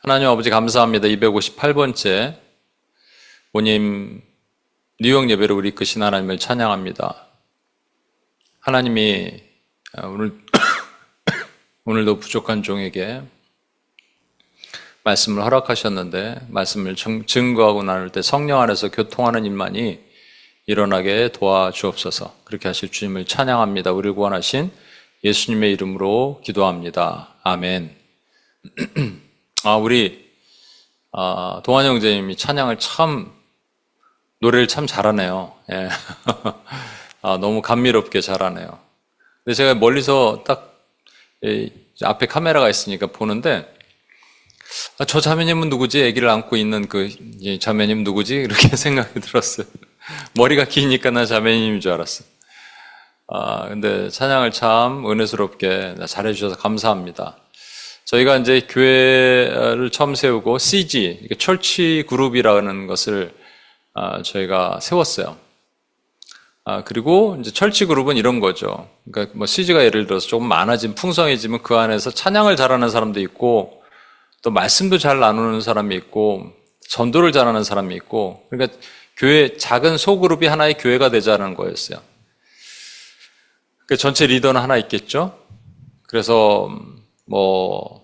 하나님 아버지 감사합니다. 258번째 모님 뉴욕 예배로 우리 이끄신 하나님을 찬양합니다. 하나님이 오늘도 부족한 종에게 말씀을 허락하셨는데 말씀을 증거하고 나눌 때 성령 안에서 교통하는 일만이 일어나게 도와주옵소서. 그렇게 하실 주님을 찬양합니다. 우리를 구원하신 예수님의 이름으로 기도합니다. 아멘. 우리 동환 형제님이 찬양을 노래를 참 잘하네요. 예. 너무 감미롭게 잘하네요. 근데 제가 멀리서 딱 앞에 카메라가 있으니까 보는데 저 자매님은 누구지? 아기를 안고 있는 그 자매님 누구지? 이렇게 생각이 들었어요. 머리가 기니까 나 자매님인 줄 알았어요. 근데 찬양을 참 은혜스럽게 잘해주셔서 감사합니다. 저희가 이제 교회를 처음 세우고 CG, 철치 그룹이라는 것을 저희가 세웠어요. 그리고 이제 철치 그룹은 이런 거죠. 그러니까 뭐 CG가 예를 들어서 조금 많아지면 풍성해지면 그 안에서 찬양을 잘하는 사람도 있고 또 말씀도 잘 나누는 사람이 있고 전도를 잘하는 사람이 있고 그러니까 교회 작은 소그룹이 하나의 교회가 되자는 거였어요. 그 전체 리더는 하나 있겠죠. 그래서 뭐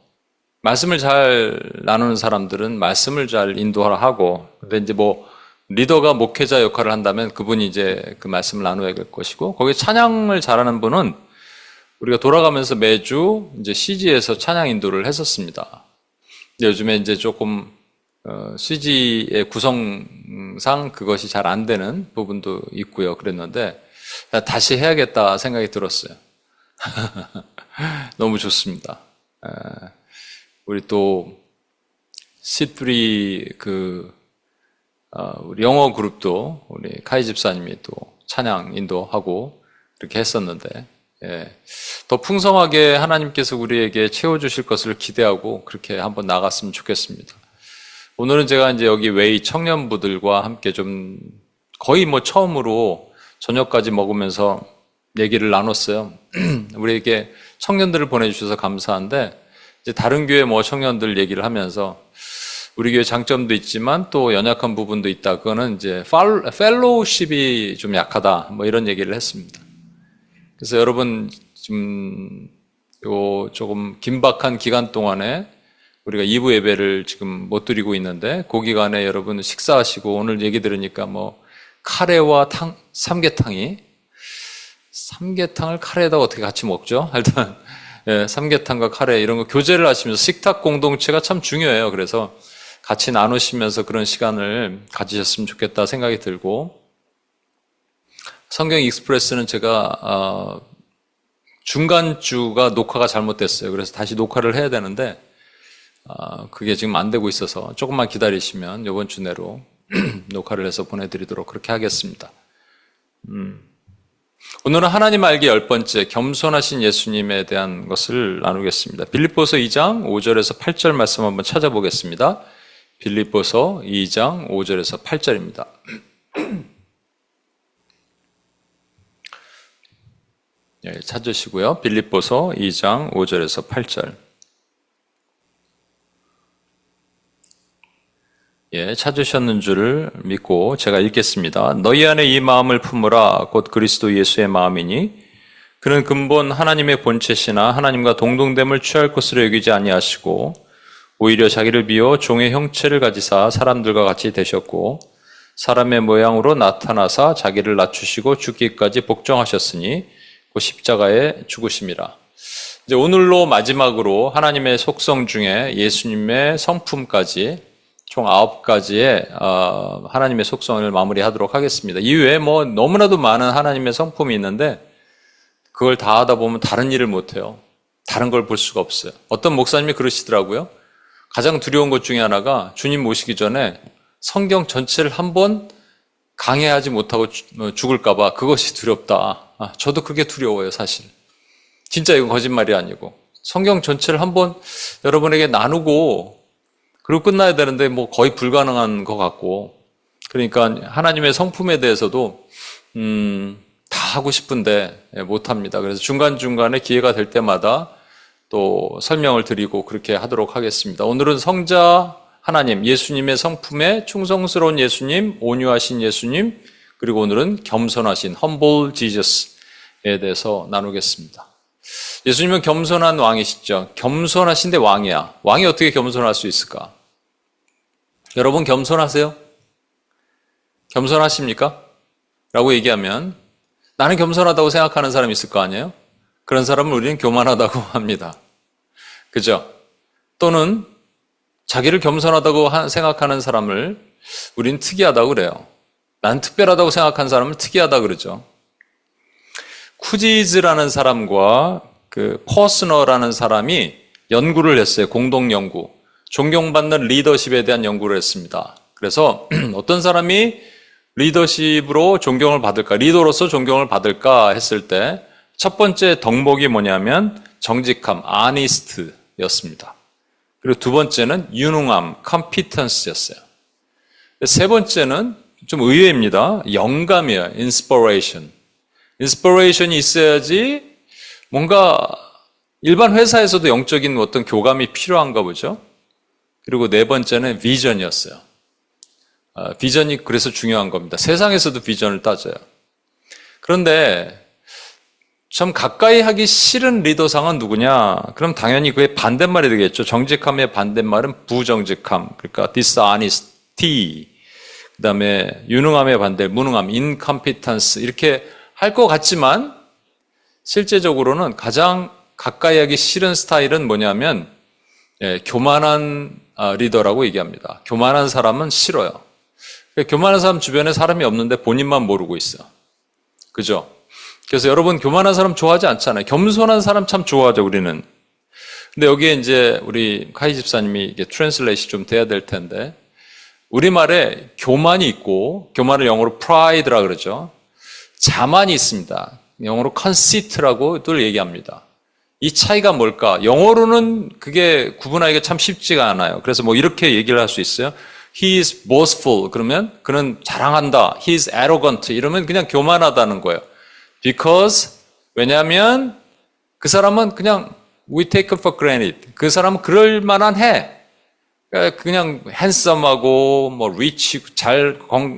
말씀을 잘 나누는 사람들은 말씀을 잘 인도하고 근데 이제 뭐 리더가 목회자 역할을 한다면 그분이 이제 그 말씀을 나눠야 될 것이고 거기에 찬양을 잘하는 분은 우리가 돌아가면서 매주 이제 CG에서 찬양 인도를 했었습니다. 근데 요즘에 이제 조금 CG의 구성상 그것이 잘 안 되는 부분도 있고요. 그랬는데 다시 해야겠다 생각이 들었어요. 너무 좋습니다. 우리 또 C3 우리 영어 그룹도 우리 카이 집사님이 또 찬양 인도하고 이렇게 했었는데 더 풍성하게 하나님께서 우리에게 채워주실 것을 기대하고 그렇게 한번 나갔으면 좋겠습니다. 오늘은 제가 이제 여기 웨이 청년부들과 함께 좀 거의 뭐 처음으로 저녁까지 먹으면서 얘기를 나눴어요. 우리에게 청년들을 보내주셔서 감사한데 이제 다른 교회 뭐 청년들 얘기를 하면서 우리 교회 장점도 있지만 또 연약한 부분도 있다. 그거는 이제 펠로우십이 좀 약하다. 뭐 이런 얘기를 했습니다. 그래서 여러분 지금 조금 긴박한 기간 동안에 우리가 2부 예배를 지금 못 드리고 있는데 그 기간에 여러분 식사하시고 오늘 얘기 들으니까 뭐 카레와 삼계탕을 카레에다 어떻게 같이 먹죠? 일단 삼계탕과 카레 이런 거 교제를 하시면서 식탁 공동체가 참 중요해요. 그래서 같이 나누시면서 그런 시간을 가지셨으면 좋겠다 생각이 들고 성경 익스프레스는 제가 중간주가 녹화가 잘못됐어요. 그래서 다시 녹화를 해야 되는데 그게 지금 안 되고 있어서 조금만 기다리시면 이번 주 내로 녹화를 해서 보내드리도록 그렇게 하겠습니다. 오늘은 하나님 알기 10번째 겸손하신 예수님에 대한 것을 나누겠습니다. 빌립보서 2장 5절에서 8절 말씀 한번 찾아보겠습니다. 빌립보서 2장 5절에서 8절입니다. 찾으시고요. 빌립보서 2장 5절에서 8절. 찾으셨는 줄 믿고 제가 읽겠습니다. 너희 안에 이 마음을 품으라. 곧 그리스도 예수의 마음이니 그는 근본 하나님의 본체시나 하나님과 동등됨을 취할 것으로 여기지 아니하시고 오히려 자기를 비워 종의 형체를 가지사 사람들과 같이 되셨고 사람의 모양으로 나타나사 자기를 낮추시고 죽기까지 복종하셨으니 그 십자가에 죽으심이라. 이제 오늘로 마지막으로 하나님의 속성 중에 예수님의 성품까지 총 9가지의 하나님의 속성을 마무리하도록 하겠습니다. 이외에 뭐 너무나도 많은 하나님의 성품이 있는데 그걸 다 하다 보면 다른 일을 못해요. 다른 걸 볼 수가 없어요. 어떤 목사님이 그러시더라고요. 가장 두려운 것 중에 하나가 주님 모시기 전에 성경 전체를 한번 강해하지 못하고 죽을까 봐 그것이 두렵다. 저도 그게 두려워요, 사실. 진짜 이건 거짓말이 아니고 성경 전체를 한번 여러분에게 나누고 그리고 끝나야 되는데 뭐 거의 불가능한 것 같고 그러니까 하나님의 성품에 대해서도 다 하고 싶은데 못합니다. 그래서 중간중간에 기회가 될 때마다 또 설명을 드리고 그렇게 하도록 하겠습니다. 오늘은 성자 하나님, 예수님의 성품에 충성스러운 예수님, 온유하신 예수님, 그리고 오늘은 겸손하신 humble Jesus에 대해서 나누겠습니다. 예수님은 겸손한 왕이시죠. 겸손하신데 왕이야. 왕이 어떻게 겸손할 수 있을까? 여러분 겸손하세요? 겸손하십니까? 라고 얘기하면 나는 겸손하다고 생각하는 사람이 있을 거 아니에요? 그런 사람을 우리는 교만하다고 합니다. 그죠? 또는 자기를 겸손하다고 생각하는 사람을 우리는 특이하다고 그래요. 난 특별하다고 생각하는 사람을 특이하다 그러죠. 쿠지즈라는 사람과 그 퍼스너라는 사람이 연구를 했어요. 공동 연구. 존경받는 리더십에 대한 연구를 했습니다. 그래서 어떤 사람이 리더십으로 존경을 받을까, 리더로서 존경을 받을까 했을 때 첫 번째 덕목이 뭐냐면 정직함, honest였습니다. 그리고 두 번째는 유능함, competence였어요. 세 번째는 좀 의외입니다. 영감이에요. inspiration. inspiration이 있어야지 뭔가 일반 회사에서도 영적인 어떤 교감이 필요한가 보죠. 그리고 네 번째는 비전이었어요. 비전이 그래서 중요한 겁니다. 세상에서도 비전을 따져요. 그런데 참 가까이 하기 싫은 리더상은 누구냐? 그럼 당연히 그의 반대말이 되겠죠. 정직함의 반대말은 부정직함. 그러니까 dishonesty. 그 다음에 유능함의 반대, 무능함, incompetence. 이렇게 할 것 같지만 실제적으로는 가장 가까이 하기 싫은 스타일은 뭐냐면 교만한 리더라고 얘기합니다. 교만한 사람은 싫어요. 교만한 사람 주변에 사람이 없는데 본인만 모르고 있어. 그죠? 그래서 여러분 교만한 사람 좋아하지 않잖아요. 겸손한 사람 참 좋아하죠, 우리는. 근데 여기에 이제 우리 카이 집사님이 이게 트랜슬레이션이 좀 돼야 될 텐데 우리말에 교만이 있고 교만을 영어로 pride라 그러죠. 자만이 있습니다. 영어로 conceit라고 또 얘기합니다. 이 차이가 뭘까? 영어로는 그게 구분하기가 참 쉽지가 않아요. 그래서 뭐 이렇게 얘기를 할 수 있어요. He is boastful. 그러면 그는 자랑한다. He is arrogant. 이러면 그냥 교만하다는 거예요. Because 왜냐하면 그 사람은 그냥 we take it for granted. 그 사람은 그럴 만한 해. 그냥 핸섬하고 뭐 리치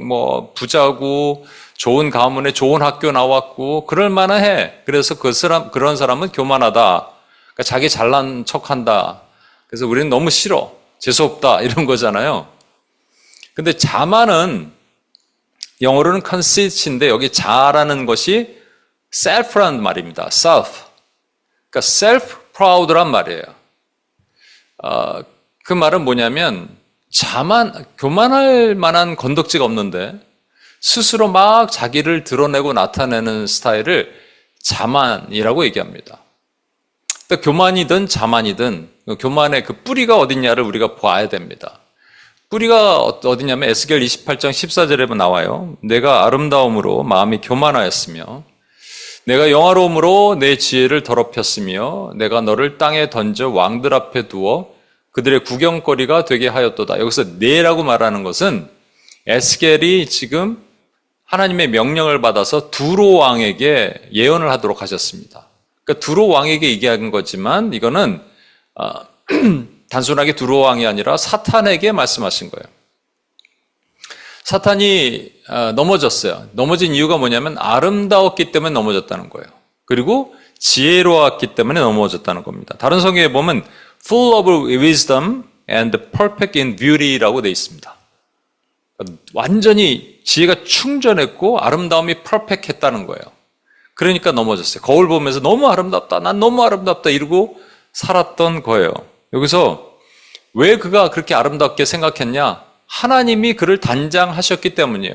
뭐 부자고 좋은 가문에 좋은 학교 나왔고 그럴 만한 해. 그래서 그런 사람은 교만하다. 그러니까 자기 잘난 척한다. 그래서 우리는 너무 싫어. 재수 없다 이런 거잖아요. 근데 자만은 영어로는 conceit인데 여기 자라는 것이 self라는 말입니다. self. 그러니까 self-proud란 말이에요. 그 말은 뭐냐면 교만할 만한 건덕지가 없는데 스스로 막 자기를 드러내고 나타내는 스타일을 자만이라고 얘기합니다. 그러니까 교만이든 자만이든 교만의 그 뿌리가 어딨냐를 우리가 봐야 됩니다. 뿌리가 어디냐면 에스겔 28장 14절에 나와요. 내가 아름다움으로 마음이 교만하였으며 내가 영화로움으로 내 지혜를 더럽혔으며 내가 너를 땅에 던져 왕들 앞에 두어 그들의 구경거리가 되게 하였도다. 여기서 내라고 말하는 것은 에스겔이 지금 하나님의 명령을 받아서 두로 왕에게 예언을 하도록 하셨습니다. 그러니까 두로 왕에게 얘기한 거지만 이거는 단순하게 두로 왕이 아니라 사탄에게 말씀하신 거예요. 사탄이 넘어졌어요. 넘어진 이유가 뭐냐면 아름다웠기 때문에 넘어졌다는 거예요. 그리고 지혜로웠기 때문에 넘어졌다는 겁니다. 다른 성경에 보면 full of wisdom and perfect in beauty라고 되어 있습니다. 완전히 지혜가 충전했고 아름다움이 퍼펙트했다는 거예요. 그러니까 넘어졌어요. 거울 보면서 너무 아름답다. 난 너무 아름답다. 이러고 살았던 거예요. 여기서 왜 그가 그렇게 아름답게 생각했냐? 하나님이 그를 단장하셨기 때문이에요.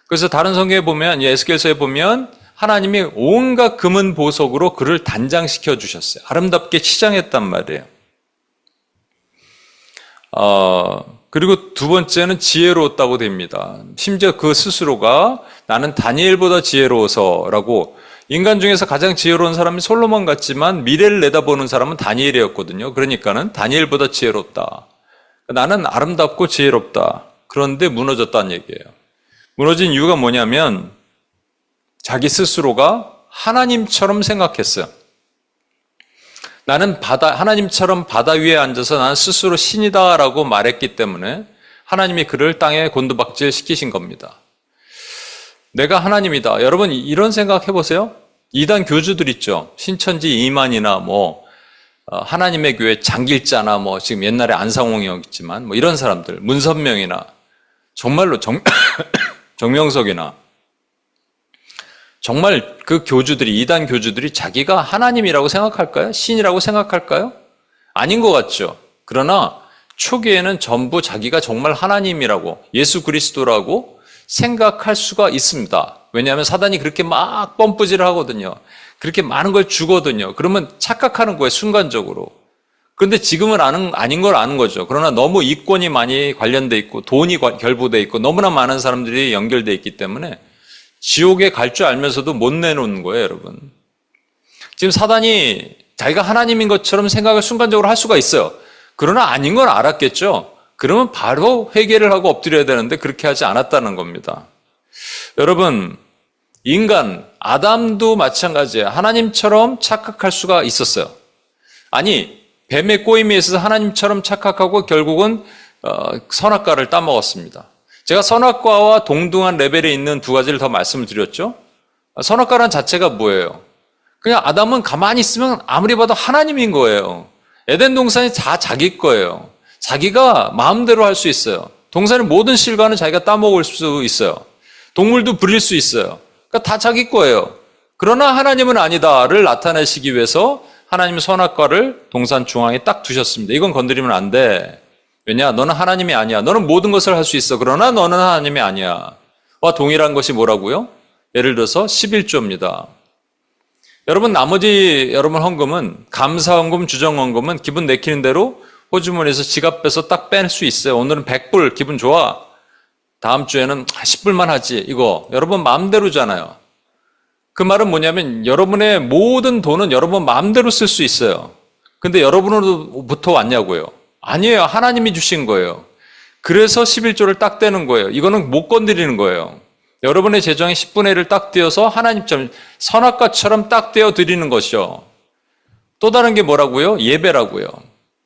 그래서 다른 성경에 보면 에스겔서에 보면 하나님이 온갖 금은 보석으로 그를 단장시켜 주셨어요. 아름답게 치장했단 말이에요. 그리고 두 번째는 지혜로웠다고 됩니다. 심지어 그 스스로가 나는 다니엘보다 지혜로워서라고 인간 중에서 가장 지혜로운 사람이 솔로몬 같지만 미래를 내다보는 사람은 다니엘이었거든요. 그러니까는 다니엘보다 지혜롭다. 나는 아름답고 지혜롭다. 그런데 무너졌다는 얘기예요. 무너진 이유가 뭐냐면 자기 스스로가 하나님처럼 생각했어요. 나는 하나님처럼 바다 위에 앉아서 나는 스스로 신이다라고 말했기 때문에 하나님이 그를 땅에 곤두박질 시키신 겁니다. 내가 하나님이다. 여러분 이런 생각 해보세요. 이단 교주들 있죠. 신천지 이만이나 하나님의 교회 장길자나 지금 옛날에 안상홍이었지만 이런 사람들, 문선명이나 정말로 정명석이나 정말 그 교주들이, 이단 교주들이 자기가 하나님이라고 생각할까요? 신이라고 생각할까요? 아닌 것 같죠. 그러나 초기에는 전부 자기가 정말 하나님이라고, 예수 그리스도라고 생각할 수가 있습니다. 왜냐하면 사단이 그렇게 막 펌프질을 하거든요. 그렇게 많은 걸 주거든요. 그러면 착각하는 거예요, 순간적으로. 그런데 지금은 아닌 걸 아는 거죠. 그러나 너무 이권이 많이 관련돼 있고 돈이 결부돼 있고 너무나 많은 사람들이 연결돼 있기 때문에 지옥에 갈 줄 알면서도 못 내놓는 거예요, 여러분. 지금 사단이 자기가 하나님인 것처럼 생각을 순간적으로 할 수가 있어요. 그러나 아닌 걸 알았겠죠. 그러면 바로 회개를 하고 엎드려야 되는데 그렇게 하지 않았다는 겁니다. 여러분, 인간, 아담도 마찬가지예요. 하나님처럼 착각할 수가 있었어요. 아니, 뱀의 꼬임에 있어서 하나님처럼 착각하고 결국은 선악과를 따먹었습니다. 제가 선악과와 동등한 레벨에 있는 두 가지를 더 말씀을 드렸죠. 선악과란 자체가 뭐예요? 그냥 아담은 가만히 있으면 아무리 봐도 하나님인 거예요. 에덴 동산이 다 자기 거예요. 자기가 마음대로 할 수 있어요. 동산의 모든 실과는 자기가 따먹을 수 있어요. 동물도 부릴 수 있어요. 그러니까 다 자기 거예요. 그러나 하나님은 아니다를 나타내시기 위해서 하나님은 선악과를 동산 중앙에 딱 두셨습니다. 이건 건드리면 안 돼. 왜냐? 너는 하나님이 아니야. 너는 모든 것을 할 수 있어. 그러나 너는 하나님이 아니야. 와 동일한 것이 뭐라고요? 예를 들어서 11조입니다. 여러분 여러분 헌금은 감사헌금, 주정헌금은 기분 내키는 대로 호주머니에서 지갑 빼서 딱 뺄 수 있어요. 오늘은 100불 기분 좋아. 다음 주에는 10불만 하지. 이거 여러분 마음대로잖아요. 그 말은 뭐냐면 여러분의 모든 돈은 여러분 마음대로 쓸 수 있어요. 근데 여러분으로부터 왔냐고요. 아니에요. 하나님이 주신 거예요. 그래서 11조를 딱 떼는 거예요. 이거는 못 건드리는 거예요. 여러분의 재정에 10분의 1을 딱 떼어서 하나님처럼 선악과처럼 딱 떼어 드리는 것이요. 또 다른 게 뭐라고요? 예배라고요.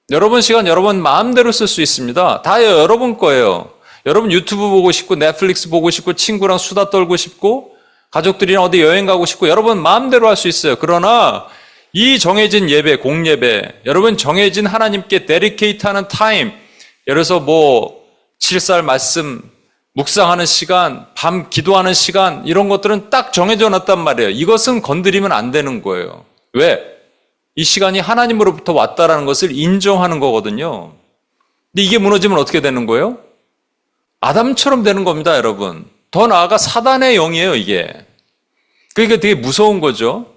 여러분 시간 여러분 마음대로 쓸 수 있습니다. 다 여러분 거예요. 여러분 유튜브 보고 싶고 넷플릭스 보고 싶고 친구랑 수다 떨고 싶고 가족들이랑 어디 여행 가고 싶고 여러분 마음대로 할 수 있어요. 그러나 이 정해진 예배, 공예배, 여러분 정해진 하나님께 데디케이트하는 타임, 예를 들어서 7살 말씀, 묵상하는 시간, 밤 기도하는 시간 이런 것들은 딱 정해져 놨단 말이에요. 이것은 건드리면 안 되는 거예요. 왜? 이 시간이 하나님으로부터 왔다라는 것을 인정하는 거거든요. 근데 이게 무너지면 어떻게 되는 거예요? 아담처럼 되는 겁니다, 여러분. 더 나아가 사단의 영이에요, 이게. 그러니까 되게 무서운 거죠.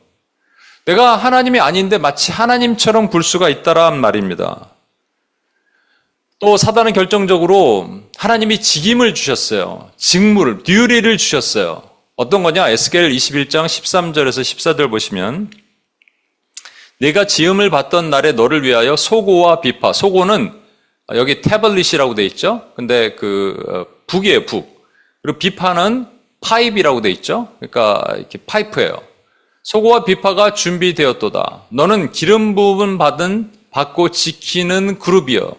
내가 하나님이 아닌데 마치 하나님처럼 굴 수가 있다란 말입니다. 또 사단은 결정적으로 하나님이 직임을 주셨어요. 직무를, 듀리를 주셨어요. 어떤 거냐? 에스겔 21장 13절에서 14절 보시면 내가 지음을 받던 날에 너를 위하여 소고와 비파. 소고는 여기 태블릿이라고 돼 있죠. 근데 북이에요, 북. 그리고 비파는 파입이라고 돼 있죠. 그러니까 이렇게 파이프예요. 소고와 비파가 준비되었도다. 너는 기름 부음 받고 지키는 그룹이요.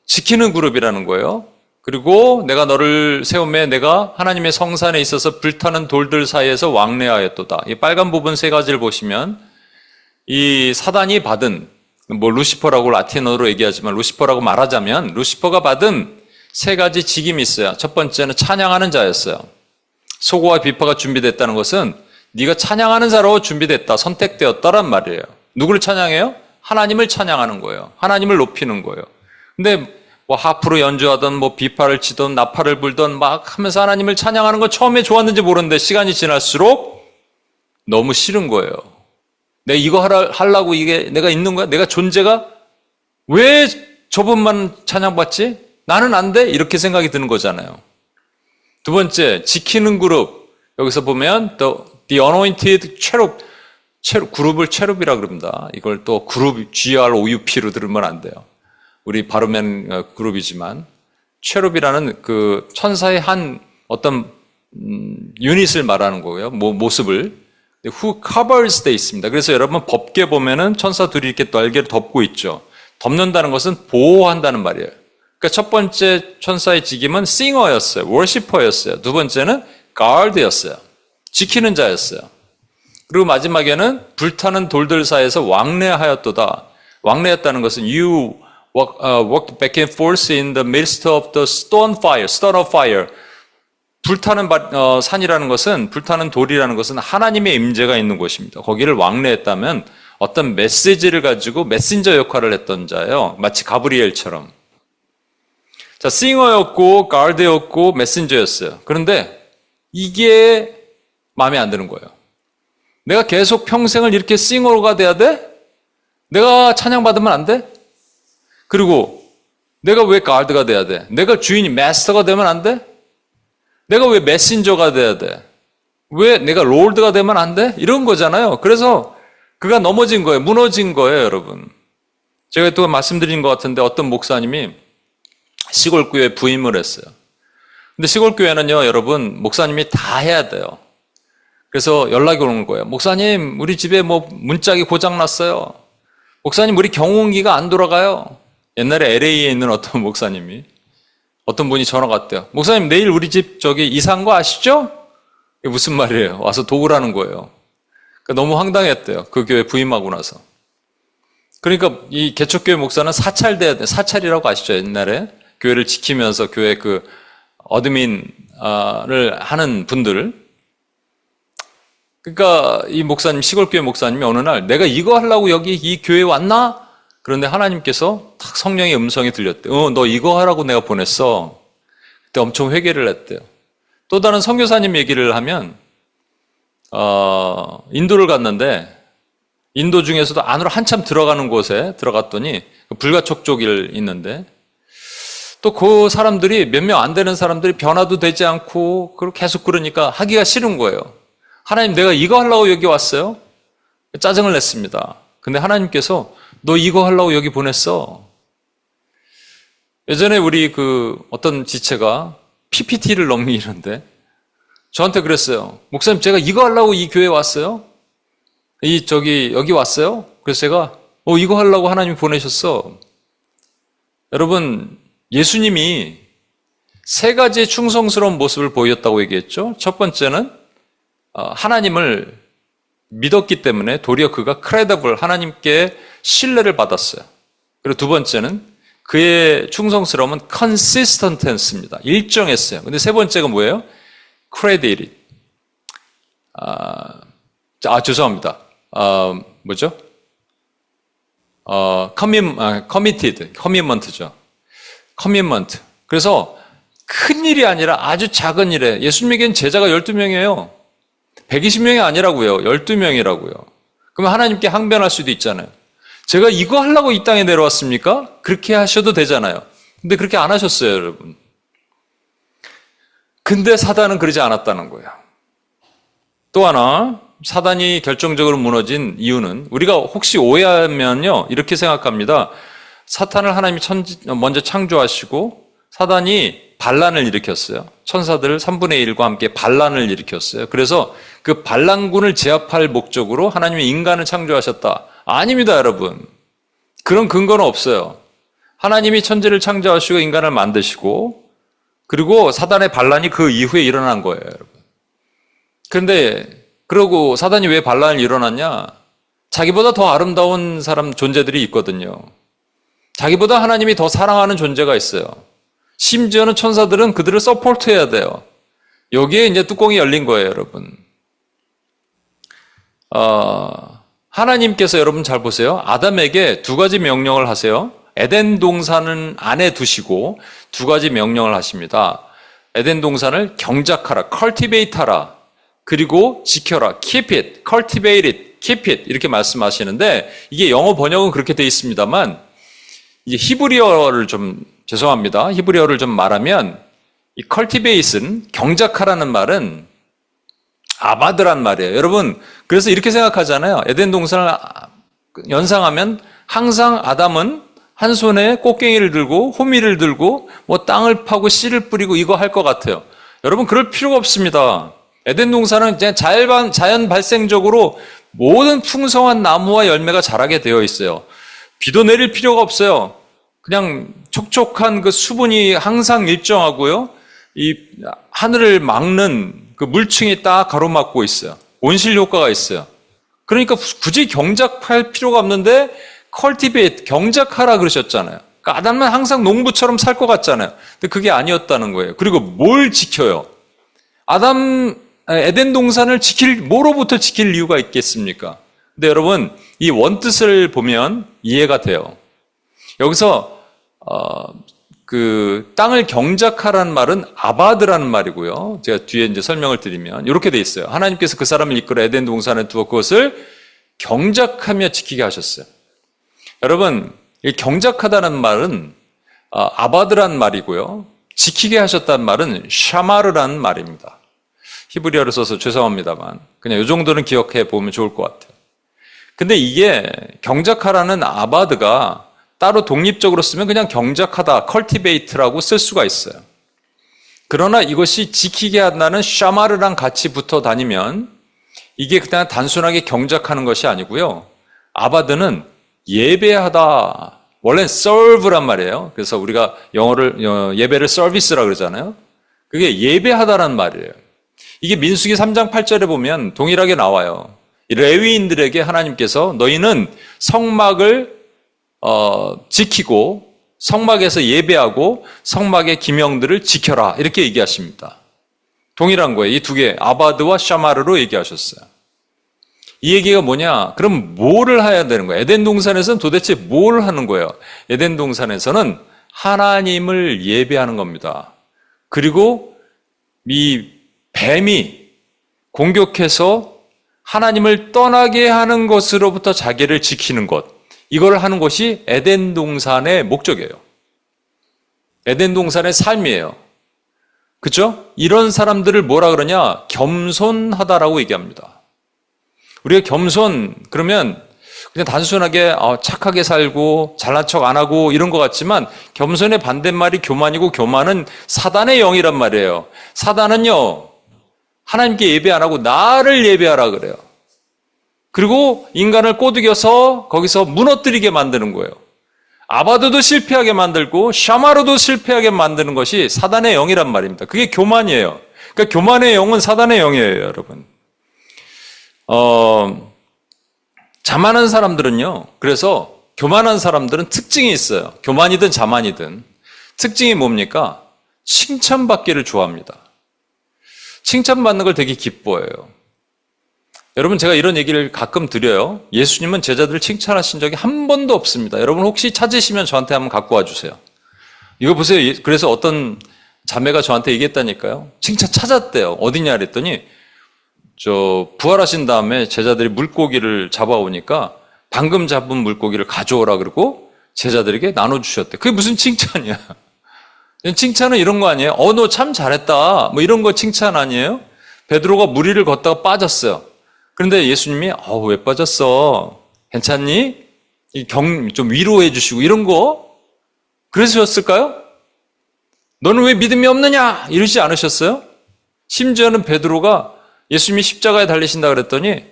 지키는 그룹이라는 거예요. 그리고 내가 너를 세우매 내가 하나님의 성산에 있어서 불타는 돌들 사이에서 왕래하였도다. 이 빨간 부분 세 가지를 보시면 이 사단이 받은 루시퍼라고 라틴어로 얘기하지만 루시퍼라고 말하자면 루시퍼가 받은 세 가지 직임이 있어요. 첫 번째는 찬양하는 자였어요. 소고와 비파가 준비됐다는 것은 네가 찬양하는 자로 준비됐다, 선택되었다란 말이에요. 누구를 찬양해요? 하나님을 찬양하는 거예요. 하나님을 높이는 거예요. 근데 하프로 연주하던 비파를 치던 나팔을 불던 막 하면서 하나님을 찬양하는 건 처음에 좋았는지 모르는데 시간이 지날수록 너무 싫은 거예요. 내가 이거 하려고 이게 내가 있는 거야? 내가 존재가 왜 저분만 찬양받지? 나는 안 돼? 이렇게 생각이 드는 거잖아요. 두 번째, 지키는 그룹. 여기서 보면 the anointed cherub, 그룹을 체룹이라 그럽니다. 이걸 또 그룹 GROUP로 들으면 안 돼요. 우리 바로맨 그룹이지만 체룹이라는 천사의 한 어떤 유닛을 말하는 거고요. 모습을. who covers 돼 있습니다. 그래서 여러분 법계 보면은 천사 둘이 이렇게 날개를 덮고 있죠. 덮는다는 것은 보호한다는 말이에요. 그러니까 첫 번째 천사의 직임은 싱어였어요. 워시퍼였어요. 두 번째는 guard였어요. 지키는 자였어요. 그리고 마지막에는 불타는 돌들 사이에서 왕래하였도다. 왕래했다는 것은 you walked back and forth in the midst of the stone of fire. 불타는 산이라는 것은, 불타는 돌이라는 것은 하나님의 임재가 있는 곳입니다. 거기를 왕래했다면 어떤 메시지를 가지고 메신저 역할을 했던 자예요. 마치 가브리엘처럼. 자, 싱어였고 가드였고 메신저였어요. 그런데 이게 마음에 안 드는 거예요. 내가 계속 평생을 이렇게 싱어가 돼야 돼? 내가 찬양받으면 안 돼? 그리고 내가 왜 가드가 돼야 돼? 내가 주인이 마스터가 되면 안 돼? 내가 왜 메신저가 돼야 돼? 왜 내가 롤드가 되면 안 돼? 이런 거잖아요. 그래서 그가 넘어진 거예요. 무너진 거예요, 여러분. 제가 또 말씀드린 것 같은데 어떤 목사님이 시골교회 부임을 했어요. 근데 시골교회는요, 여러분, 목사님이 다 해야 돼요. 그래서 연락이 오는 거예요. 목사님, 우리 집에 뭐 문짝이 고장났어요. 목사님, 우리 경운기가 안 돌아가요. 옛날에 LA에 있는 어떤 목사님이, 어떤 분이 전화가 왔대요. 목사님, 내일 우리 집 저기 이사한 거 아시죠? 이게 무슨 말이에요? 와서 도우라는 거예요. 그러니까 너무 황당했대요. 그 교회 부임하고 나서. 그러니까 이 개척교회 목사는 사찰돼야 돼. 사찰이라고 아시죠? 옛날에 교회를 지키면서 교회 그 어드민을 하는 분들. 그러니까 이 목사님, 시골교회 목사님이 어느 날 내가 이거 하려고 여기 이 교회에 왔나? 그런데 하나님께서 탁 성령의 음성이 들렸대요. 너 이거 하라고 내가 보냈어. 그때 엄청 회개를 했대요. 또 다른 선교사님 얘기를 하면 인도를 갔는데 인도 중에서도 안으로 한참 들어가는 곳에 들어갔더니 불가촉족일 있는데 또 그 사람들이 몇 명 안 되는 사람들이 변화도 되지 않고 계속 그러니까 하기가 싫은 거예요. 하나님, 내가 이거 하려고 여기 왔어요? 짜증을 냈습니다. 근데 하나님께서 너 이거 하려고 여기 보냈어. 예전에 우리 어떤 지체가 PPT를 넘기는데 저한테 그랬어요. 목사님, 제가 이거 하려고 이 교회에 왔어요? 여기 왔어요? 그래서 제가, 이거 하려고 하나님이 보내셨어. 여러분, 예수님이 세 가지의 충성스러운 모습을 보였다고 얘기했죠. 첫 번째는, 하나님을 믿었기 때문에 도리어 그가 credible, 하나님께 신뢰를 받았어요. 그리고 두 번째는 그의 충성스러움은 consistent했습니다. 일정했어요. 근데 세 번째가 뭐예요? credited. 죄송합니다. 뭐죠? commitment죠. commitment. 그래서 큰 일이 아니라 아주 작은 일에, 예수님에게는 제자가 12명이에요. 120명이 아니라고요. 12명이라고요. 그러면 하나님께 항변할 수도 있잖아요. 제가 이거 하려고 이 땅에 내려왔습니까? 그렇게 하셔도 되잖아요. 근데 그렇게 안 하셨어요, 여러분. 근데 사단은 그러지 않았다는 거예요. 또 하나, 사단이 결정적으로 무너진 이유는 우리가 혹시 오해하면요, 이렇게 생각합니다. 사탄을 하나님이 먼저 창조하시고 사단이 반란을 일으켰어요. 천사들 3분의 1과 함께 반란을 일으켰어요. 그래서 그 반란군을 제압할 목적으로 하나님이 인간을 창조하셨다. 아닙니다, 여러분. 그런 근거는 없어요. 하나님이 천지를 창조하시고 인간을 만드시고 그리고 사단의 반란이 그 이후에 일어난 거예요, 여러분. 그런데 그러고 사단이 왜 반란을 일어났냐? 자기보다 더 아름다운 존재들이 있거든요. 자기보다 하나님이 더 사랑하는 존재가 있어요. 심지어는 천사들은 그들을 서포트해야 돼요. 여기에 이제 뚜껑이 열린 거예요, 여러분. 하나님께서 여러분 잘 보세요. 아담에게 두 가지 명령을 하세요. 에덴 동산은 안에 두시고 두 가지 명령을 하십니다. 에덴 동산을 경작하라, cultivate 하라, 그리고 지켜라, keep it, cultivate it, keep it 이렇게 말씀하시는데 이게 영어 번역은 그렇게 되어 있습니다만 이제 히브리어를 죄송합니다. 히브리어를 좀 말하면 이 cultivate은 경작하라는 말은 아바드란 말이에요. 여러분, 그래서 이렇게 생각하잖아요. 에덴 동산을 연상하면 항상 아담은 한 손에 꽃갱이를 들고 호미를 들고 뭐 땅을 파고 씨를 뿌리고 이거 할 것 같아요. 여러분, 그럴 필요가 없습니다. 에덴 동산은 그냥 자연 발생적으로 모든 풍성한 나무와 열매가 자라게 되어 있어요. 비도 내릴 필요가 없어요. 그냥 촉촉한 그 수분이 항상 일정하고요. 이 하늘을 막는 그 물층이 딱 가로막고 있어요. 온실 효과가 있어요. 그러니까 굳이 경작할 필요가 없는데 컬티베이트, 경작하라 그러셨잖아요. 그러니까 아담은 항상 농부처럼 살 것 같잖아요. 근데 그게 아니었다는 거예요. 그리고 뭘 지켜요? 에덴 동산을 뭐로부터 지킬 이유가 있겠습니까? 근데 여러분, 이 원뜻을 보면 이해가 돼요. 여기서, 그, 땅을 경작하라는 말은 아바드라는 말이고요. 제가 뒤에 이제 설명을 드리면, 이렇게 돼 있어요. 하나님께서 그 사람을 이끌어 에덴 동산에 두어 그것을 경작하며 지키게 하셨어요. 여러분, 이 경작하다는 말은, 아바드라는 말이고요. 지키게 하셨다는 말은 샤마르라는 말입니다. 히브리어를 써서 죄송합니다만 그냥 이 정도는 기억해 보면 좋을 것 같아요. 근데 이게 경작하라는 아바드가 따로 독립적으로 쓰면 그냥 경작하다, 컬티베이트라고 쓸 수가 있어요. 그러나 이것이 지키게 한다는 샤마르랑 같이 붙어 다니면 이게 그냥 단순하게 경작하는 것이 아니고요. 아바드는 예배하다, 원래는 serve란 말이에요. 그래서 우리가 예배를 서비스라 그러잖아요. 그게 예배하다라는 말이에요. 이게 민수기 3장 8절에 보면 동일하게 나와요. 레위인들에게 하나님께서 너희는 성막을 지키고 성막에서 예배하고 성막의 기명들을 지켜라 이렇게 얘기하십니다. 동일한 거예요. 이 두 개, 아바드와 샤마르로 얘기하셨어요. 이 얘기가 뭐냐? 그럼 뭐를 해야 되는 거예요? 에덴 동산에서는 도대체 뭘 하는 거예요? 에덴 동산에서는 하나님을 예배하는 겁니다. 그리고 이 뱀이 공격해서 하나님을 떠나게 하는 것으로부터 자기를 지키는 것, 이걸 하는 것이 에덴 동산의 목적이에요. 에덴 동산의 삶이에요. 그렇죠? 이런 사람들을 뭐라 그러냐? 겸손하다라고 얘기합니다. 우리가 겸손 그러면 그냥 단순하게 착하게 살고 잘난 척 안 하고 이런 것 같지만 겸손의 반대말이 교만이고 교만은 사단의 영이란 말이에요. 사단은요, 하나님께 예배 안 하고 나를 예배하라 그래요. 그리고 인간을 꼬드겨서 거기서 무너뜨리게 만드는 거예요. 아바드도 실패하게 만들고 샤마르도 실패하게 만드는 것이 사단의 영이란 말입니다. 그게 교만이에요. 그러니까 교만의 영은 사단의 영이에요, 여러분. 자만한 사람들은요, 그래서 교만한 사람들은 특징이 있어요. 교만이든 자만이든. 특징이 뭡니까? 칭찬받기를 좋아합니다. 칭찬받는 걸 되게 기뻐해요. 여러분, 제가 이런 얘기를 가끔 드려요. 예수님은 제자들을 칭찬하신 적이 한 번도 없습니다. 여러분 혹시 찾으시면 저한테 한번 갖고 와주세요. 이거 보세요. 그래서 어떤 자매가 저한테 얘기했다니까요. 칭찬 찾았대요. 어디냐 그랬더니 부활하신 다음에 제자들이 물고기를 잡아오니까 방금 잡은 물고기를 가져오라 그러고 제자들에게 나눠주셨대. 그게 무슨 칭찬이야? 칭찬은 이런 거 아니에요? 너 참 잘했다. 뭐 이런 거 칭찬 아니에요? 베드로가 물 위를 걷다가 빠졌어요. 그런데 예수님이 왜 빠졌어? 괜찮니? 좀 위로해 주시고 이런 거 그러셨을까요? 너는 왜 믿음이 없느냐? 이러지 않으셨어요? 심지어는 베드로가 예수님이 십자가에 달리신다 그랬더니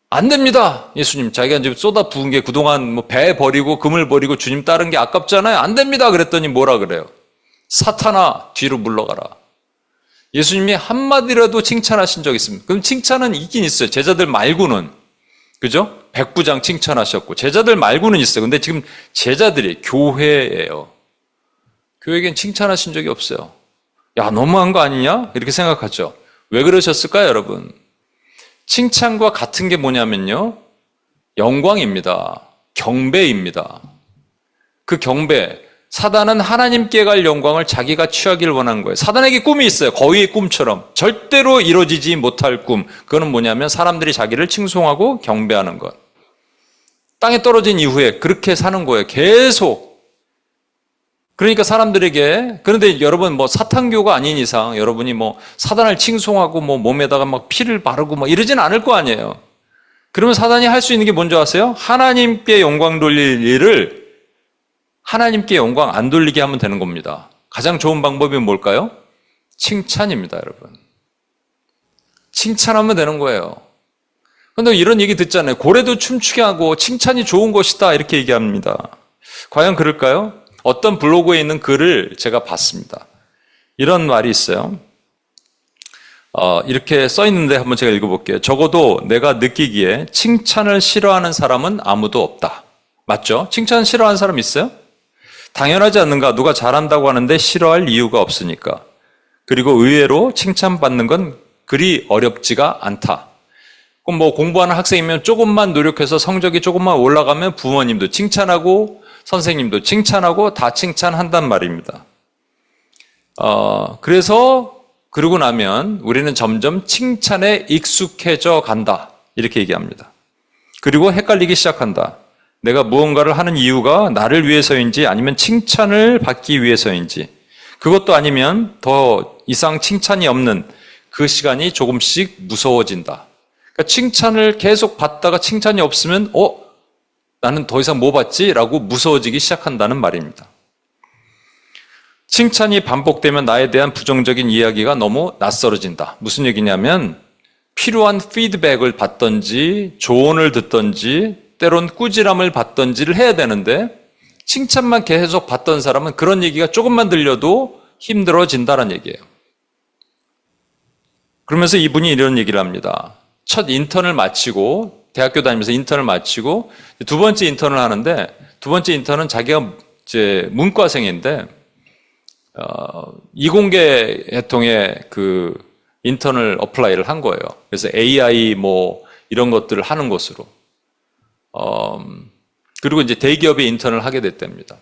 안 됩니다. 예수님, 자기가 이제 쏟아 부은 게 그동안 배 버리고 금을 버리고 주님 따른 게 아깝잖아요. 안 됩니다. 그랬더니 뭐라 그래요? 사탄아, 뒤로 물러가라. 예수님이 한마디라도 칭찬하신 적 있습니다. 그럼 칭찬은 있긴 있어요. 제자들 말고는. 그죠? 백부장 칭찬하셨고 제자들 말고는 있어요. 근데 지금 제자들이 교회예요. 교회에겐 칭찬하신 적이 없어요. 야, 너무한 거 아니냐? 이렇게 생각하죠. 왜 그러셨을까요, 여러분? 칭찬과 같은 게 뭐냐면요. 영광입니다. 경배입니다. 그 경배. 사단은 하나님께 갈 영광을 자기가 취하기를 원하는 거예요. 사단에게 꿈이 있어요. 거위의 꿈처럼. 절대로 이루어지지 못할 꿈. 그거는 뭐냐면 사람들이 자기를 칭송하고 경배하는 것. 땅에 떨어진 이후에 그렇게 사는 거예요. 계속. 그러니까 사람들에게, 그런데 여러분 사탄교가 아닌 이상 여러분이 사단을 칭송하고 몸에다가 피를 바르고 이러진 않을 거 아니에요. 그러면 사단이 할 수 있는 게 뭔지 아세요? 하나님께 영광 돌릴 일을 하나님께 영광 안 돌리게 하면 되는 겁니다. 가장 좋은 방법이 뭘까요? 칭찬입니다, 여러분. 칭찬하면 되는 거예요. 근데 이런 얘기 듣잖아요. 고래도 춤추게 하고 칭찬이 좋은 것이다 이렇게 얘기합니다. 과연 그럴까요? 어떤 블로그에 있는 글을 제가 봤습니다. 이런 말이 있어요. 이렇게 써 있는데 한번 제가 읽어볼게요. 적어도 내가 느끼기에 칭찬을 싫어하는 사람은 아무도 없다. 맞죠? 칭찬 싫어하는 사람 있어요? 당연하지 않는가? 누가 잘한다고 하는데 싫어할 이유가 없으니까. 그리고 의외로 칭찬받는 건 그리 어렵지가 않다. 그럼 뭐 공부하는 학생이면 조금만 노력해서 성적이 조금만 올라가면 부모님도 칭찬하고 선생님도 칭찬하고 다 칭찬한단 말입니다. 그래서 그러고 나면 우리는 점점 칭찬에 익숙해져 간다. 이렇게 얘기합니다. 그리고 헷갈리기 시작한다. 내가 무언가를 하는 이유가 나를 위해서인지 아니면 칭찬을 받기 위해서인지, 그것도 아니면 더 이상 칭찬이 없는 그 시간이 조금씩 무서워진다. 그러니까 칭찬을 계속 받다가 칭찬이 없으면 나는 더 이상 뭐 받지? 라고 무서워지기 시작한다는 말입니다. 칭찬이 반복되면 나에 대한 부정적인 이야기가 너무 낯설어진다. 무슨 얘기냐면 필요한 피드백을 받던지 조언을 듣던지 때론 꾸지람을 받던지를 해야 되는데 칭찬만 계속 받던 사람은 그런 얘기가 조금만 들려도 힘들어진다는 얘기예요. 그러면서 이분이 이런 얘기를 합니다. 첫 인턴을 마치고 대학교 다니면서 인턴을 마치고 두 번째 인턴을 하는데 두 번째 인턴은 자기가 이제 문과생인데 이공계 계통의 그 인턴을 어플라이를 한 거예요. 그래서 AI 뭐 이런 것들을 하는 곳으로. 그리고 이제 대기업에 인턴을 하게 됐답니다.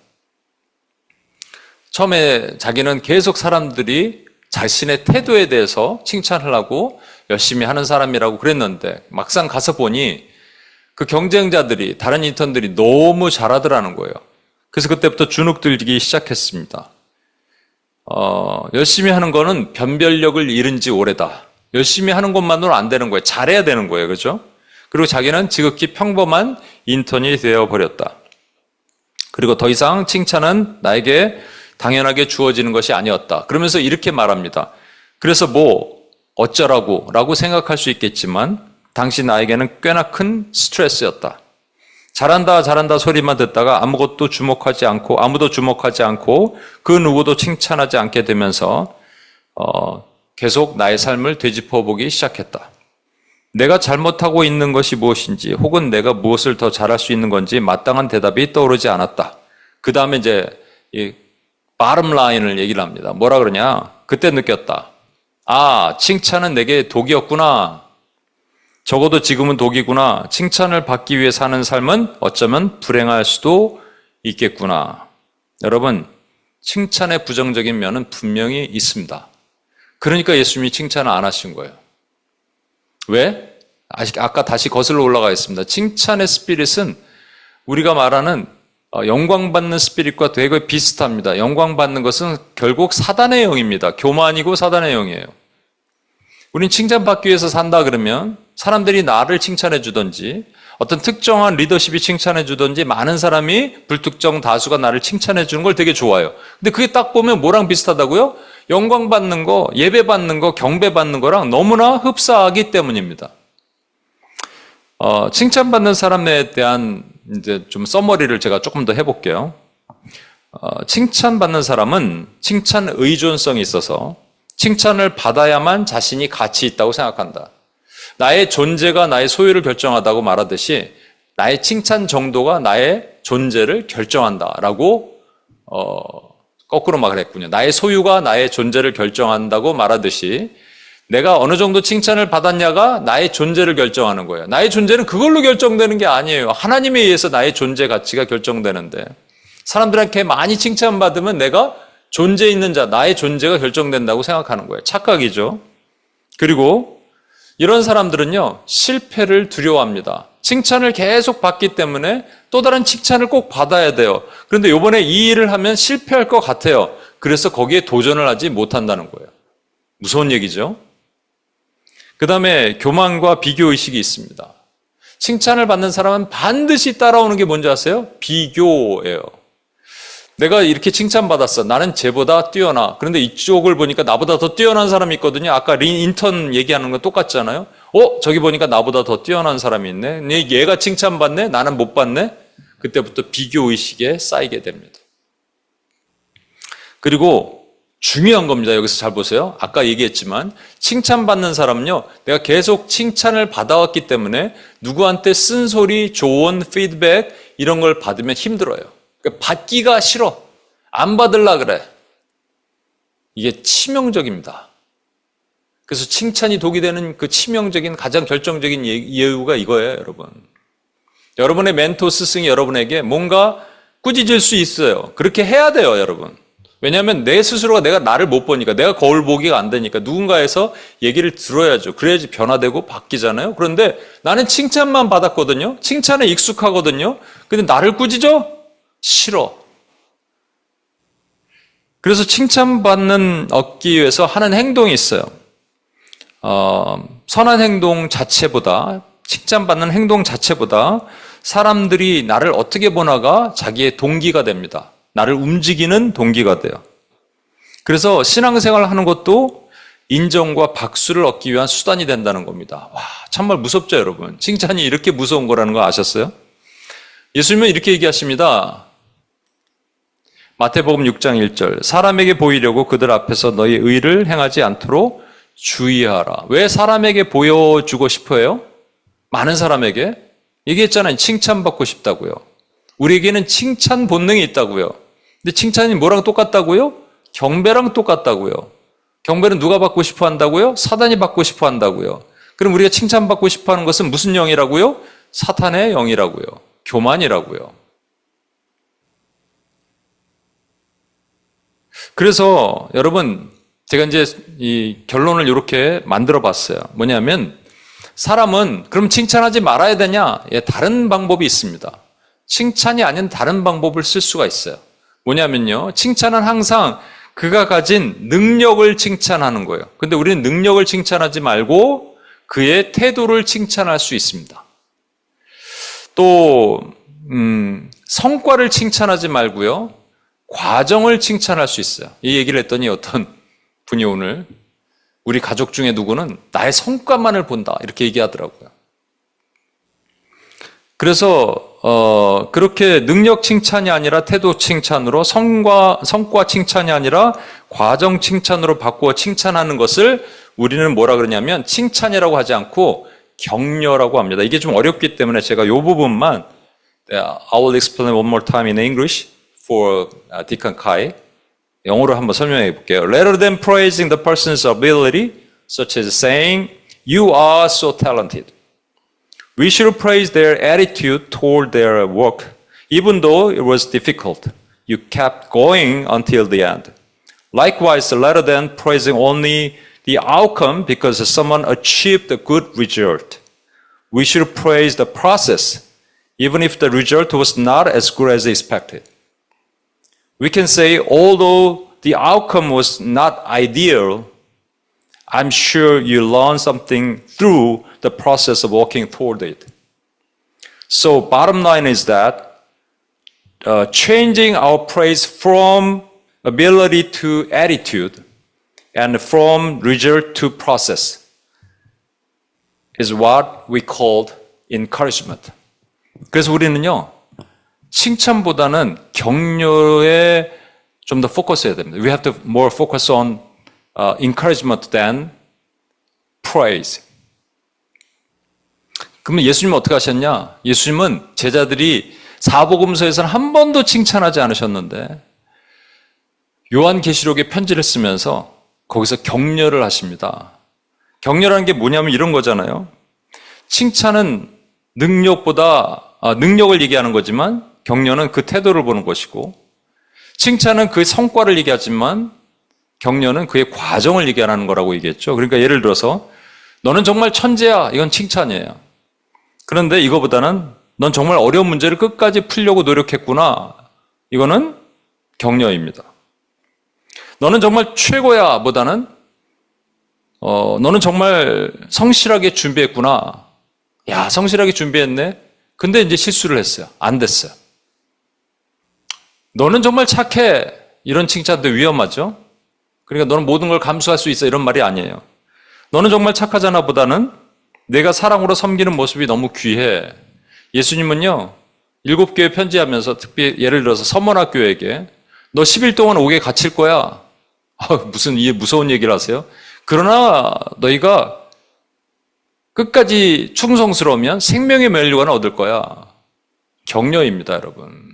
처음에 자기는 계속 사람들이 자신의 태도에 대해서 칭찬을 하고 열심히 하는 사람이라고 그랬는데 막상 가서 보니 그 경쟁자들이 다른 인턴들이 너무 잘하더라는 거예요. 그래서 그때부터 주눅 들기 시작했습니다. 열심히 하는 거는 변별력을 잃은 지 오래다. 열심히 하는 것만으로 안 되는 거예요. 잘해야 되는 거예요. 그렇죠? 그리고 자기는 지극히 평범한 인턴이 되어버렸다. 그리고 더 이상 칭찬은 나에게 당연하게 주어지는 것이 아니었다. 그러면서 이렇게 말합니다. 그래서 뭐 어쩌라고 라고 생각할 수 있겠지만 당시 나에게는 꽤나 큰 스트레스였다. 잘한다 잘한다 소리만 듣다가 아무도 주목하지 않고 그 누구도 칭찬하지 않게 되면서 계속 나의 삶을 되짚어보기 시작했다. 내가 잘못하고 있는 것이 무엇인지 혹은 내가 무엇을 더 잘할 수 있는 건지 마땅한 대답이 떠오르지 않았다. 그 다음에 이제 이 bottom line을 얘기를 합니다. 뭐라 그러냐? 그때 느꼈다. 칭찬은 내게 독이었구나. 적어도 지금은 독이구나. 칭찬을 받기 위해 사는 삶은 어쩌면 불행할 수도 있겠구나. 여러분, 칭찬의 부정적인 면은 분명히 있습니다. 그러니까 예수님이 칭찬을 안 하신 거예요. 왜? 아까 다시 거슬러 올라가겠습니다. 칭찬의 스피릿은 우리가 말하는 영광받는 스피릿과 되게 비슷합니다. 영광받는 것은 결국 사단의 영입니다. 교만이고 사단의 영이에요. 우린 칭찬받기 위해서 산다 그러면 사람들이 나를 칭찬해 주든지 어떤 특정한 리더십이 칭찬해 주든지 많은 사람이 불특정 다수가 나를 칭찬해 주는 걸 되게 좋아해요. 근데 그게 딱 보면 뭐랑 비슷하다고요? 영광받는 거, 예배받는 거, 경배받는 거랑 너무나 흡사하기 때문입니다. 칭찬받는 사람에 대한 이제 좀 서머리를 제가 조금 더 해볼게요. 칭찬받는 사람은 칭찬 의존성이 있어서 칭찬을 받아야만 자신이 가치 있다고 생각한다. 나의 존재가 나의 소유를 결정하다고 말하듯이 나의 칭찬 정도가 나의 존재를 결정한다라고 거꾸로 말을 했군요. 나의 소유가 나의 존재를 결정한다고 말하듯이 내가 어느 정도 칭찬을 받았냐가 나의 존재를 결정하는 거예요. 나의 존재는 그걸로 결정되는 게 아니에요. 하나님에 의해서 나의 존재 가치가 결정되는데 사람들한테 많이 칭찬받으면 내가 존재 있는 자, 나의 존재가 결정된다고 생각하는 거예요. 착각이죠. 그리고 이런 사람들은요, 실패를 두려워합니다. 칭찬을 계속 받기 때문에 또 다른 칭찬을 꼭 받아야 돼요. 그런데 이번에 이 일을 하면 실패할 것 같아요. 그래서 거기에 도전을 하지 못한다는 거예요. 무서운 얘기죠. 그 다음에 교만과 비교의식이 있습니다. 칭찬을 받는 사람은 반드시 따라오는 게 뭔지 아세요? 비교예요. 내가 이렇게 칭찬받았어. 나는 쟤보다 뛰어나. 그런데 이쪽을 보니까 나보다 더 뛰어난 사람이 있거든요. 아까 인턴 얘기하는 건 똑같잖아요. 저기 보니까 나보다 더 뛰어난 사람이 있네. 근데 얘가 칭찬받네. 나는 못 받네. 그때부터 비교의식에 쌓이게 됩니다. 그리고 중요한 겁니다. 여기서 잘 보세요. 아까 얘기했지만 칭찬받는 사람은요. 내가 계속 칭찬을 받아왔기 때문에 누구한테 쓴소리, 조언, 피드백 이런 걸 받으면 힘들어요. 그러니까 받기가 싫어. 안 받으려 그래. 이게 치명적입니다. 그래서 칭찬이 독이 되는 그 치명적인 가장 결정적인 이유가 이거예요, 여러분. 여러분의 멘토 스승이 여러분에게 뭔가 꾸짖을 수 있어요. 그렇게 해야 돼요, 여러분. 왜냐하면 내 스스로가 내가 나를 못 보니까, 내가 거울 보기가 안 되니까 누군가에서 얘기를 들어야죠. 그래야지 변화되고 바뀌잖아요. 그런데 나는 칭찬만 받았거든요. 칭찬에 익숙하거든요. 근데 나를 꾸짖어? 싫어. 그래서 칭찬받는 얻기 위해서 하는 행동이 있어요. 선한 행동 자체보다, 칭찬받는 행동 자체보다 사람들이 나를 어떻게 보나가 자기의 동기가 됩니다. 나를 움직이는 동기가 돼요. 그래서 신앙생활을 하는 것도 인정과 박수를 얻기 위한 수단이 된다는 겁니다. 와, 정말 무섭죠, 여러분? 칭찬이 이렇게 무서운 거라는 거 아셨어요? 예수님은 이렇게 얘기하십니다. 마태복음 6장 1절. 사람에게 보이려고 그들 앞에서 너희 의를 행하지 않도록 주의하라. 왜 사람에게 보여주고 싶어요? 많은 사람에게? 얘기했잖아요. 칭찬받고 싶다고요. 우리에게는 칭찬 본능이 있다고요. 근데 칭찬이 뭐랑 똑같다고요? 경배랑 똑같다고요. 경배는 누가 받고 싶어 한다고요? 사단이 받고 싶어 한다고요. 그럼 우리가 칭찬받고 싶어 하는 것은 무슨 영이라고요? 사탄의 영이라고요. 교만이라고요. 그래서 여러분, 제가 이제 이 결론을 이렇게 만들어 봤어요. 뭐냐면 사람은 그럼 칭찬하지 말아야 되냐? 예, 다른 방법이 있습니다. 칭찬이 아닌 다른 방법을 쓸 수가 있어요. 뭐냐면요. 칭찬은 항상 그가 가진 능력을 칭찬하는 거예요. 근데 우리는 능력을 칭찬하지 말고 그의 태도를 칭찬할 수 있습니다. 또 성과를 칭찬하지 말고요. 과정을 칭찬할 수 있어요. 이 얘기를 했더니 어떤 분이 오늘 우리 가족 중에 누구는 나의 성과만을 본다 이렇게 얘기하더라고요. 그래서 그렇게 능력 칭찬이 아니라 태도 칭찬으로 성과 칭찬이 아니라 과정 칭찬으로 바꾸어 칭찬하는 것을 우리는 뭐라 그러냐면 칭찬이라고 하지 않고 격려라고 합니다. 이게 좀 어렵기 때문에 제가 이 부분만 I will explain one more time in English for Deacon Kai. 영어로 한번 설명해 볼게요. Rather than praising the person's ability, such as saying, you are so talented. We should praise their attitude toward their work. Even though it was difficult, you kept going until the end. Likewise, rather than praising only the outcome because someone achieved a good result, we should praise the process, even if the result was not as good as expected. We can say, although the outcome was not ideal, I'm sure you learned something through the process of walking toward it. So bottom line is that changing our praise from ability to attitude and from result to process is what we called encouragement. 그래서 우리는요, 칭찬보다는 격려에 좀 더 포커스해야 됩니다. We have to more focus on encouragement than praise. 그러면 예수님은 어떻게 하셨냐? 예수님은 제자들이 사복음서에서는 한 번도 칭찬하지 않으셨는데 요한계시록에 편지를 쓰면서 거기서 격려를 하십니다. 격려라는 게 뭐냐면 이런 거잖아요. 칭찬은 능력을 얘기하는 거지만 격려는 그 태도를 보는 것이고 칭찬은 그 성과를 얘기하지만 격려는 그의 과정을 얘기하는 거라고 얘기했죠. 그러니까 예를 들어서 너는 정말 천재야. 이건 칭찬이에요. 그런데 이거보다는 넌 정말 어려운 문제를 끝까지 풀려고 노력했구나. 이거는 격려입니다. 너는 정말 최고야 보다는 너는 정말 성실하게 준비했구나. 야, 성실하게 준비했네. 근데 이제 실수를 했어요. 안 됐어요. 너는 정말 착해. 이런 칭찬도 위험하죠. 그러니까 너는 모든 걸 감수할 수 있어. 이런 말이 아니에요. 너는 정말 착하잖아 보다는 내가 사랑으로 섬기는 모습이 너무 귀해. 예수님은요, 7교회 편지하면서 특히 예를 들어서 서문학교에게 너 10일 동안 옥에 갇힐 거야. 무슨 이 무서운 얘기를 하세요? 그러나 너희가 끝까지 충성스러우면 생명의 멸류관을 얻을 거야. 격려입니다, 여러분.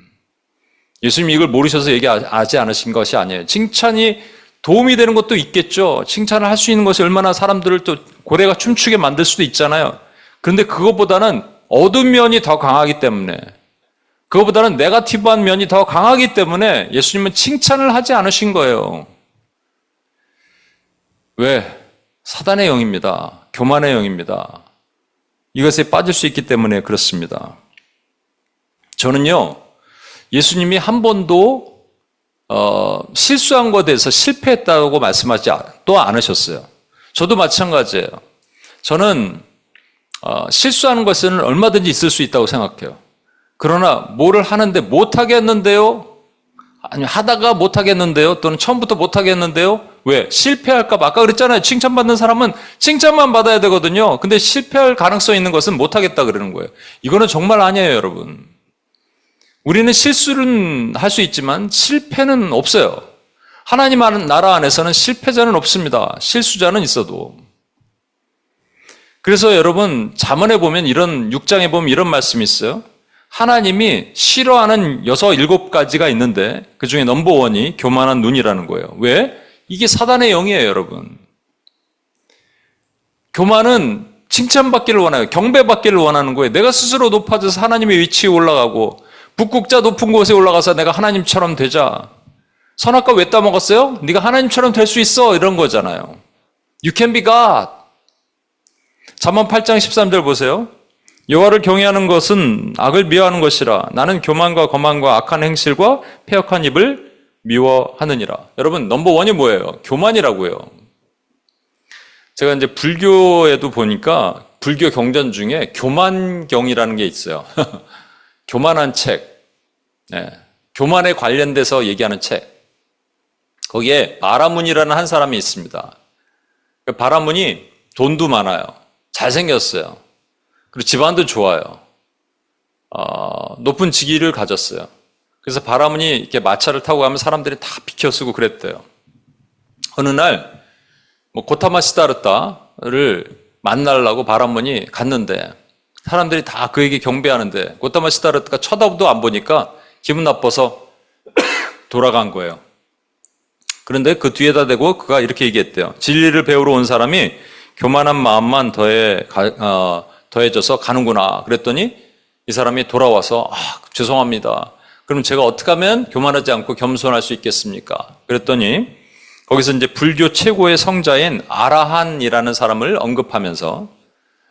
예수님이 이걸 모르셔서 얘기하지 않으신 것이 아니에요. 칭찬이 도움이 되는 것도 있겠죠. 칭찬을 할 수 있는 것이 얼마나 사람들을 또 고래가 춤추게 만들 수도 있잖아요. 그런데 그것보다는 어두운 면이 더 강하기 때문에, 그것보다는 네거티브한 면이 더 강하기 때문에 예수님은 칭찬을 하지 않으신 거예요. 왜? 사단의 영입니다. 교만의 영입니다. 이것에 빠질 수 있기 때문에 그렇습니다. 저는요, 예수님이 한 번도 실수한 것에 대해서 실패했다고 말씀하지 또 않으셨어요. 저도 마찬가지예요. 저는 실수하는 것은 얼마든지 있을 수 있다고 생각해요. 그러나 뭐를 하는데 못하겠는데요? 아니 하다가 못하겠는데요? 또는 처음부터 못하겠는데요? 왜? 실패할까 봐. 아까 그랬잖아요. 칭찬받는 사람은 칭찬만 받아야 되거든요. 근데 실패할 가능성이 있는 것은 못하겠다 그러는 거예요. 이거는 정말 아니에요, 여러분. 우리는 실수는 할 수 있지만 실패는 없어요. 하나님 나라 안에서는 실패자는 없습니다. 실수자는 있어도. 그래서 여러분 잠언에 보면 6장에 보면 이런 말씀이 있어요. 하나님이 싫어하는 6, 7가지가 있는데 그 중에 넘버원이 교만한 눈이라는 거예요. 왜? 이게 사단의 영이에요, 여러분. 교만은 칭찬받기를 원해요. 경배받기를 원하는 거예요. 내가 스스로 높아져서 하나님의 위치에 올라가고 북극자 높은 곳에 올라가서 내가 하나님처럼 되자. 선악과 왜 따먹었어요? 네가 하나님처럼 될 수 있어. 이런 거잖아요. You can be God. 잠언 8장 13절 보세요. 여호와를 경외하는 것은 악을 미워하는 것이라. 나는 교만과 거만과 악한 행실과 패역한 입을 미워하느니라. 여러분 넘버원이 뭐예요? 교만이라고요. 제가 이제 불교에도 보니까 불교 경전 중에 교만경이라는 게 있어요. 교만한 책, 네. 교만에 관련돼서 얘기하는 책. 거기에 바라문이라는 한 사람이 있습니다. 바라문이 돈도 많아요. 잘생겼어요. 그리고 집안도 좋아요. 높은 직위를 가졌어요. 그래서 바라문이 이렇게 마차를 타고 가면 사람들이 다 비켜쓰고 그랬대요. 어느 날 고타마 시다르타를 만나려고 바라문이 갔는데 사람들이 다 그에게 경배하는데 고타마 시다르타가 쳐다도 안 보니까 기분 나빠서 돌아간 거예요. 그런데 그 뒤에다 대고 그가 이렇게 얘기했대요. 진리를 배우러 온 사람이 교만한 마음만 더해져서 가는구나. 그랬더니 이 사람이 돌아와서 죄송합니다. 그럼 제가 어떻게 하면 교만하지 않고 겸손할 수 있겠습니까? 그랬더니 거기서 이제 불교 최고의 성자인 아라한이라는 사람을 언급하면서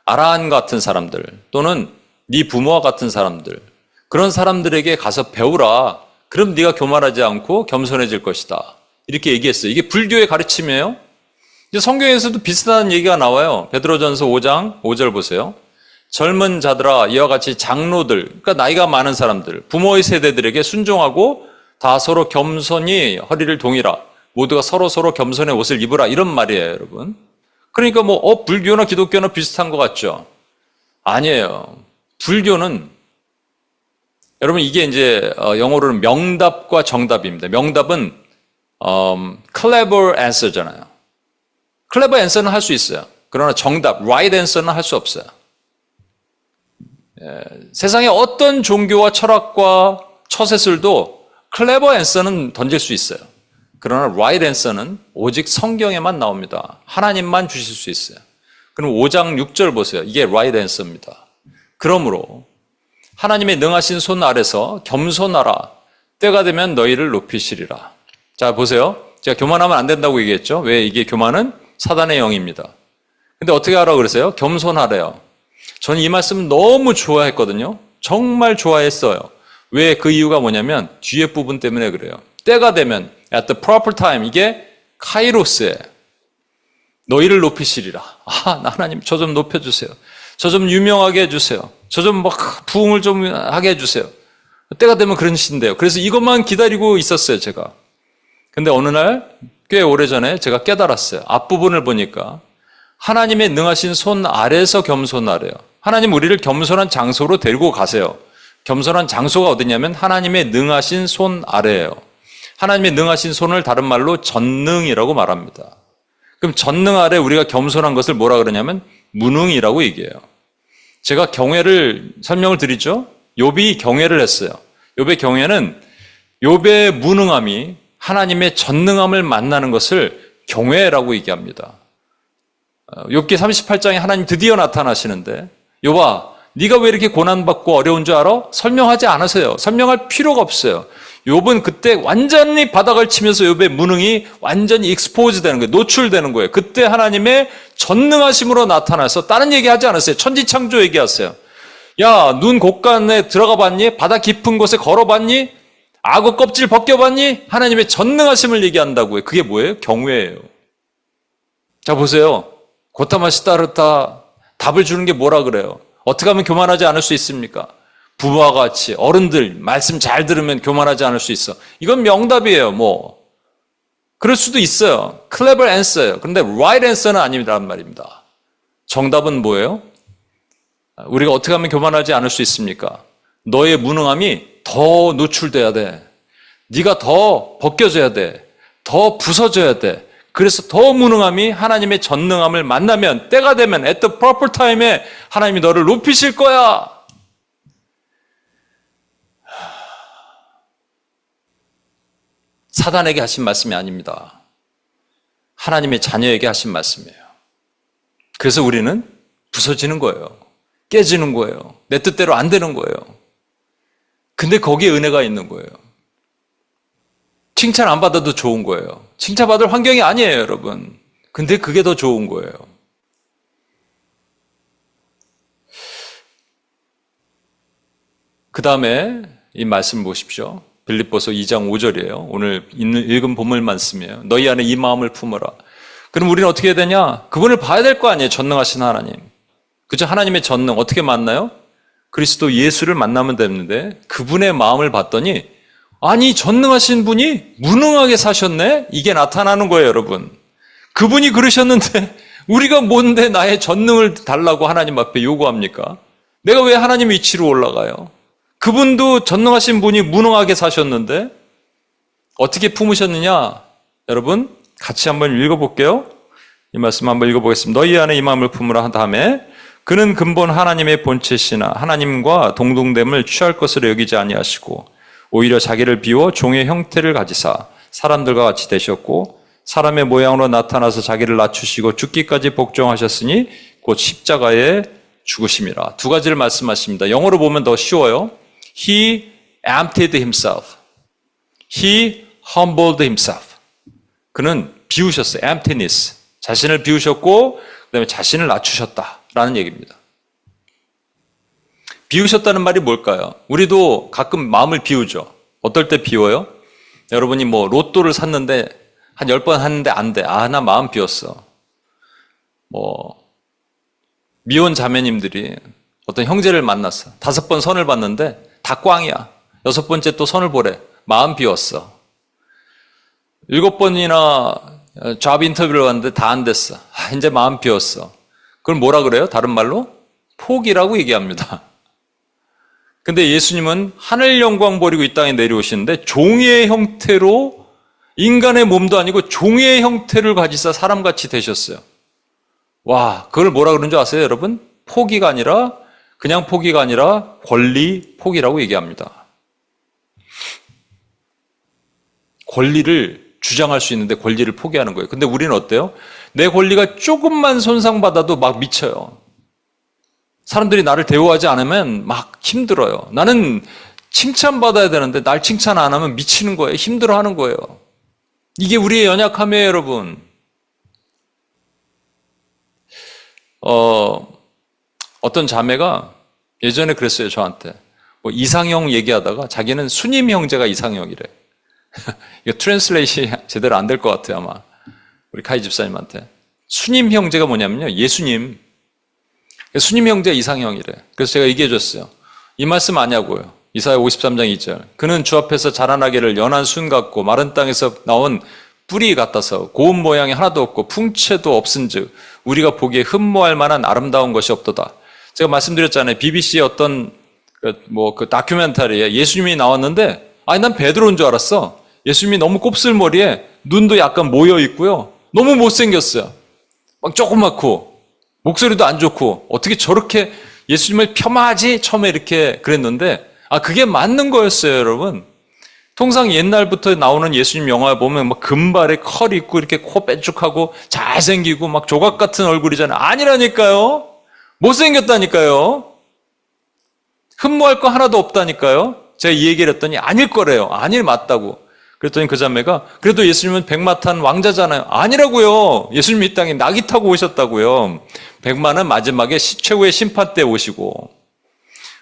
아라한 같은 사람들 또는 네 부모와 같은 사람들 그런 사람들에게 가서 배우라. 그럼 네가 교만하지 않고 겸손해질 것이다. 이렇게 얘기했어요. 이게 불교의 가르침이에요. 이제 성경에서도 비슷한 얘기가 나와요. 베드로전서 5장 5절 보세요. 젊은 자들아 이와 같이 장로들, 그러니까 나이가 많은 사람들, 부모의 세대들에게 순종하고 다 서로 겸손히 허리를 동이라. 모두가 서로 겸손의 옷을 입으라. 이런 말이에요, 여러분. 그러니까 불교나 기독교나 비슷한 것 같죠? 아니에요. 불교는 여러분 이게 이제 영어로는 명답과 정답입니다. 명답은 clever answer잖아요. clever answer는 할 수 있어요. 그러나 정답, right answer는 할 수 없어요. 세상의 어떤 종교와 철학과 처세술도 clever answer는 던질 수 있어요. 그러나 right answer는 오직 성경에만 나옵니다. 하나님만 주실 수 있어요. 그럼 5장 6절 보세요. 이게 right answer입니다. 그러므로 하나님의 능하신 손 아래서 겸손하라. 때가 되면 너희를 높이시리라. 자 보세요. 제가 교만하면 안 된다고 얘기했죠. 왜? 이게 교만은 사단의 영입니다. 근데 어떻게 하라고 그러세요? 겸손하래요. 저는 이 말씀 너무 좋아했거든요. 정말 좋아했어요. 왜? 그 이유가 뭐냐면 뒤에 부분 때문에 그래요. 때가 되면 at the proper time 이게 카이로스에 너희를 높이시리라. 하나님 저 좀 높여주세요. 저 좀 유명하게 해주세요. 저 좀 부흥을 좀 하게 해주세요. 때가 되면 그런 시인데요. 그래서 이것만 기다리고 있었어요, 제가. 근데 어느 날, 꽤 오래전에 제가 깨달았어요. 앞부분을 보니까 하나님의 능하신 손 아래에서 겸손하래요. 하나님 우리를 겸손한 장소로 데리고 가세요. 겸손한 장소가 어디냐면 하나님의 능하신 손 아래예요. 하나님의 능하신 손을 다른 말로 전능이라고 말합니다. 그럼 전능 아래 우리가 겸손한 것을 뭐라 그러냐면 무능이라고 얘기해요. 제가 경외를 설명을 드리죠. 욥이 경외를 했어요. 욥의 경외는 욥의 무능함이 하나님의 전능함을 만나는 것을 경외라고 얘기합니다. 욥기 38장에 하나님 드디어 나타나시는데 욥아 네가 왜 이렇게 고난받고 어려운 줄 알아? 설명하지 않으세요. 설명할 필요가 없어요. 욥은 그때 완전히 바닥을 치면서 욥의 무능이 완전히 익스포즈 되는 거예요. 노출되는 거예요. 그때 하나님의 전능하심으로 나타나서 다른 얘기하지 않았어요. 천지창조 얘기하세요. 야, 눈 곳간에 들어가 봤니? 바다 깊은 곳에 걸어봤니? 악어 껍질 벗겨봤니? 하나님의 전능하심을 얘기한다고요. 그게 뭐예요? 경외예요. 자 보세요. 고타마 시다르타 답을 주는 게 뭐라 그래요? 어떻게 하면 교만하지 않을 수 있습니까? 부부와 같이 어른들 말씀 잘 들으면 교만하지 않을 수 있어. 이건 명답이에요. 뭐 그럴 수도 있어요. clever answer예요. 그런데 right answer는 아니란 말입니다. 정답은 뭐예요? 우리가 어떻게 하면 교만하지 않을 수 있습니까? 너의 무능함이 더 노출돼야 돼. 네가 더 벗겨져야 돼. 더 부서져야 돼. 그래서 더 무능함이 하나님의 전능함을 만나면 때가 되면 at the proper time에 하나님이 너를 높이실 거야. 사단에게 하신 말씀이 아닙니다. 하나님의 자녀에게 하신 말씀이에요. 그래서 우리는 부서지는 거예요. 깨지는 거예요. 내 뜻대로 안 되는 거예요. 근데 거기에 은혜가 있는 거예요. 칭찬 안 받아도 좋은 거예요. 칭찬받을 환경이 아니에요, 여러분. 근데 그게 더 좋은 거예요. 그 다음에 이 말씀 보십시오. 빌립보서 2장 5절이에요. 오늘 읽은 본문 말씀이에요. 너희 안에 이 마음을 품어라. 그럼 우리는 어떻게 해야 되냐? 그분을 봐야 될 거 아니에요. 전능하신 하나님. 그죠? 하나님의 전능 어떻게 만나요? 그리스도 예수를 만나면 되는데 그분의 마음을 봤더니 아니 전능하신 분이 무능하게 사셨네? 이게 나타나는 거예요, 여러분. 그분이 그러셨는데 우리가 뭔데 나의 전능을 달라고 하나님 앞에 요구합니까? 내가 왜 하나님 위치로 올라가요? 그분도 전능하신 분이 무능하게 사셨는데 어떻게 품으셨느냐? 여러분 같이 한번 읽어볼게요. 이 말씀 한번 읽어보겠습니다. 너희 안에 이 마음을 품으라 한 다음에 그는 근본 하나님의 본체시나 하나님과 동등됨을 취할 것으로 여기지 아니하시고 오히려 자기를 비워 종의 형태를 가지사 사람들과 같이 되셨고 사람의 모양으로 나타나서 자기를 낮추시고 죽기까지 복종하셨으니 곧 십자가에 죽으심이라. 두 가지를 말씀하십니다. 영어로 보면 더 쉬워요. He emptied himself. He humbled himself. 그는 비우셨어요. emptiness. 자신을 비우셨고 그다음에 자신을 낮추셨다라는 얘기입니다. 비우셨다는 말이 뭘까요? 우리도 가끔 마음을 비우죠. 어떨 때 비워요? 여러분이 뭐 로또를 샀는데 한 10번 했는데 안 돼. 아, 나 마음 비웠어. 뭐 미혼 자매님들이 어떤 형제를 만났어. 5번 선을 봤는데 다 꽝이야. 6번째 또 선을 보래. 마음 비웠어. 7번이나 잡 인터뷰를 왔는데 다 안 됐어. 아, 이제 마음 비웠어. 그걸 뭐라 그래요? 다른 말로? 포기라고 얘기합니다. 근데 예수님은 하늘 영광 버리고 이 땅에 내려오시는데 종의 형태로 인간의 몸도 아니고 종의 형태를 가지사 사람같이 되셨어요. 와, 그걸 뭐라 그러는 줄 아세요, 여러분? 포기가 아니라 그냥 포기가 아니라 권리 포기라고 얘기합니다. 권리를 주장할 수 있는데 권리를 포기하는 거예요. 근데 우리는 어때요? 내 권리가 조금만 손상받아도 막 미쳐요. 사람들이 나를 대우하지 않으면 막 힘들어요. 나는 칭찬받아야 되는데 날 칭찬 안 하면 미치는 거예요. 힘들어하는 거예요. 이게 우리의 연약함이에요, 여러분. 어떤 자매가 예전에 그랬어요, 저한테. 뭐 이상형 얘기하다가 자기는 수님 형제가 이상형이래. 이거 트랜슬레이션이 제대로 안 될 것 같아요, 아마. 우리 카이 집사님한테. 수님 형제가 뭐냐면요, 예수님. 수님 형제 이상형이래. 그래서 제가 얘기해 줬어요. 이 말씀 아냐고요. 이사야 53장 2절. 그는 주 앞에서 자라나기를 연한 순 같고 마른 땅에서 나온 뿌리 같아서 고운 모양이 하나도 없고 풍채도 없은즉 우리가 보기에 흠모할 만한 아름다운 것이 없도다. 제가 말씀드렸잖아요. BBC의 어떤 그 다큐멘터리에 예수님이 나왔는데 난 베드로인 줄 알았어. 예수님이 너무 곱슬머리에 눈도 약간 모여 있고요. 너무 못생겼어요. 막 조그맣고 목소리도 안 좋고 어떻게 저렇게 예수님을 폄하하지? 처음에 이렇게 그랬는데 그게 맞는 거였어요, 여러분. 통상 옛날부터 나오는 예수님 영화 보면 막 금발에 컬 있고 이렇게 코 빼쭉하고 잘생기고 막 조각 같은 얼굴이잖아요. 아니라니까요. 못생겼다니까요. 흠모할 거 하나도 없다니까요. 제가 이 얘기를 했더니 아닐 거래요. 아닐 맞다고. 그랬더니 그 자매가 그래도 예수님은 백마 탄 왕자잖아요. 아니라고요. 예수님이 이 땅에 나귀 타고 오셨다고요. 백마는 마지막에 최후의 심판 때 오시고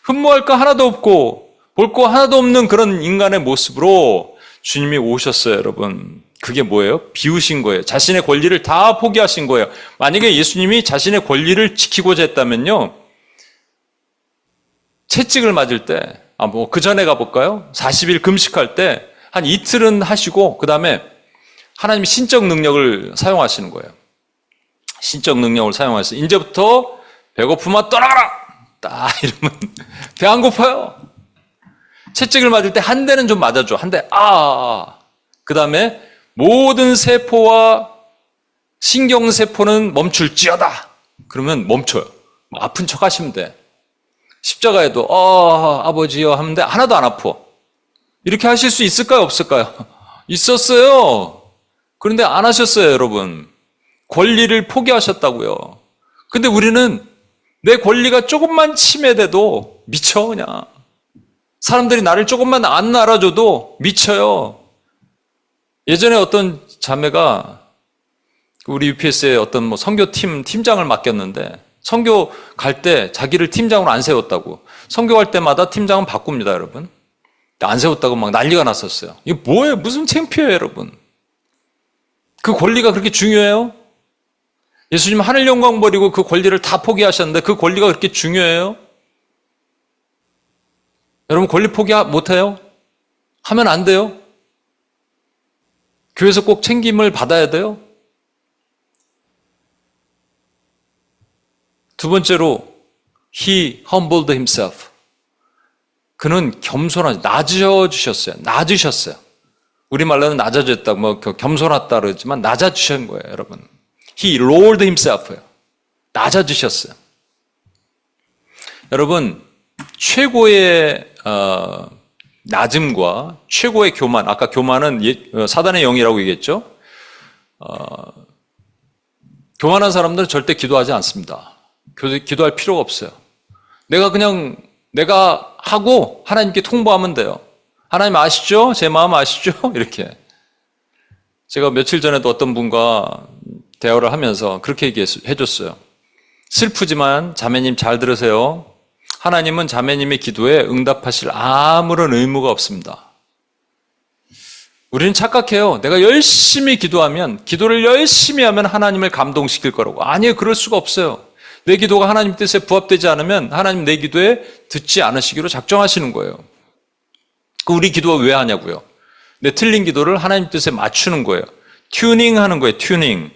흠모할 거 하나도 없고 볼 거 하나도 없는 그런 인간의 모습으로 주님이 오셨어요, 여러분. 그게 뭐예요? 비우신 거예요. 자신의 권리를 다 포기하신 거예요. 만약에 예수님이 자신의 권리를 지키고자 했다면요. 채찍을 맞을 때, 그 전에 가볼까요? 40일 금식할 때 한 이틀은 하시고 그 다음에 하나님이 신적 능력을 사용하시는 거예요. 신적 능력을 사용해서 이제부터 배고프면 떠나가라! 딱 이러면 배 안 고파요. 채찍을 맞을 때 한 대는 좀 맞아줘. 한 대, 그 다음에 모든 세포와 신경세포는 멈출지어다. 그러면 멈춰요. 아픈 척 하시면 돼. 십자가에도, 아버지요 하는데 하나도 안 아파. 이렇게 하실 수 있을까요? 없을까요? 있었어요. 그런데 안 하셨어요, 여러분. 권리를 포기하셨다고요. 근데 우리는 내 권리가 조금만 침해돼도 미쳐, 그냥. 사람들이 나를 조금만 안 알아줘도 미쳐요. 예전에 어떤 자매가 우리 UPS의 어떤 선교팀 팀장을 맡겼는데 선교 갈 때 자기를 팀장으로 안 세웠다고. 선교 갈 때마다 팀장은 바꿉니다, 여러분. 안 세웠다고 막 난리가 났었어요. 이게 뭐예요? 무슨 창피해요, 여러분. 그 권리가 그렇게 중요해요? 예수님 하늘 영광 버리고 그 권리를 다 포기하셨는데 그 권리가 그렇게 중요해요? 여러분 권리 포기 못해요? 하면 안 돼요? 교회에서 꼭 챙김을 받아야 돼요? 두 번째로 He humbled himself. 그는 겸손하죠. 낮아주셨어요. 낮으셨어요. 우리말로는 낮아졌다, 겸손하다 그러지만 낮아주신 거예요, 여러분. He lowered himself예요. 낮아주셨어요. 여러분, 최고의 낮음과 최고의 교만, 아까 교만은 사단의 영이라고 얘기했죠. 교만한 사람들은 절대 기도하지 않습니다. 기도할 필요가 없어요. 내가 하고 하나님께 통보하면 돼요. 하나님 아시죠? 제 마음 아시죠? 이렇게. 제가 며칠 전에도 어떤 분과 대화를 하면서 그렇게 얘기해줬어요. 슬프지만 자매님 잘 들으세요. 하나님은 자매님의 기도에 응답하실 아무런 의무가 없습니다. 우리는 착각해요. 내가 열심히 기도하면, 기도를 열심히 하면 하나님을 감동시킬 거라고. 아니에요. 그럴 수가 없어요. 내 기도가 하나님 뜻에 부합되지 않으면 하나님 내 기도에 듣지 않으시기로 작정하시는 거예요. 우리 기도가 왜 하냐고요. 내 틀린 기도를 하나님 뜻에 맞추는 거예요. 튜닝 하는 거예요. 튜닝.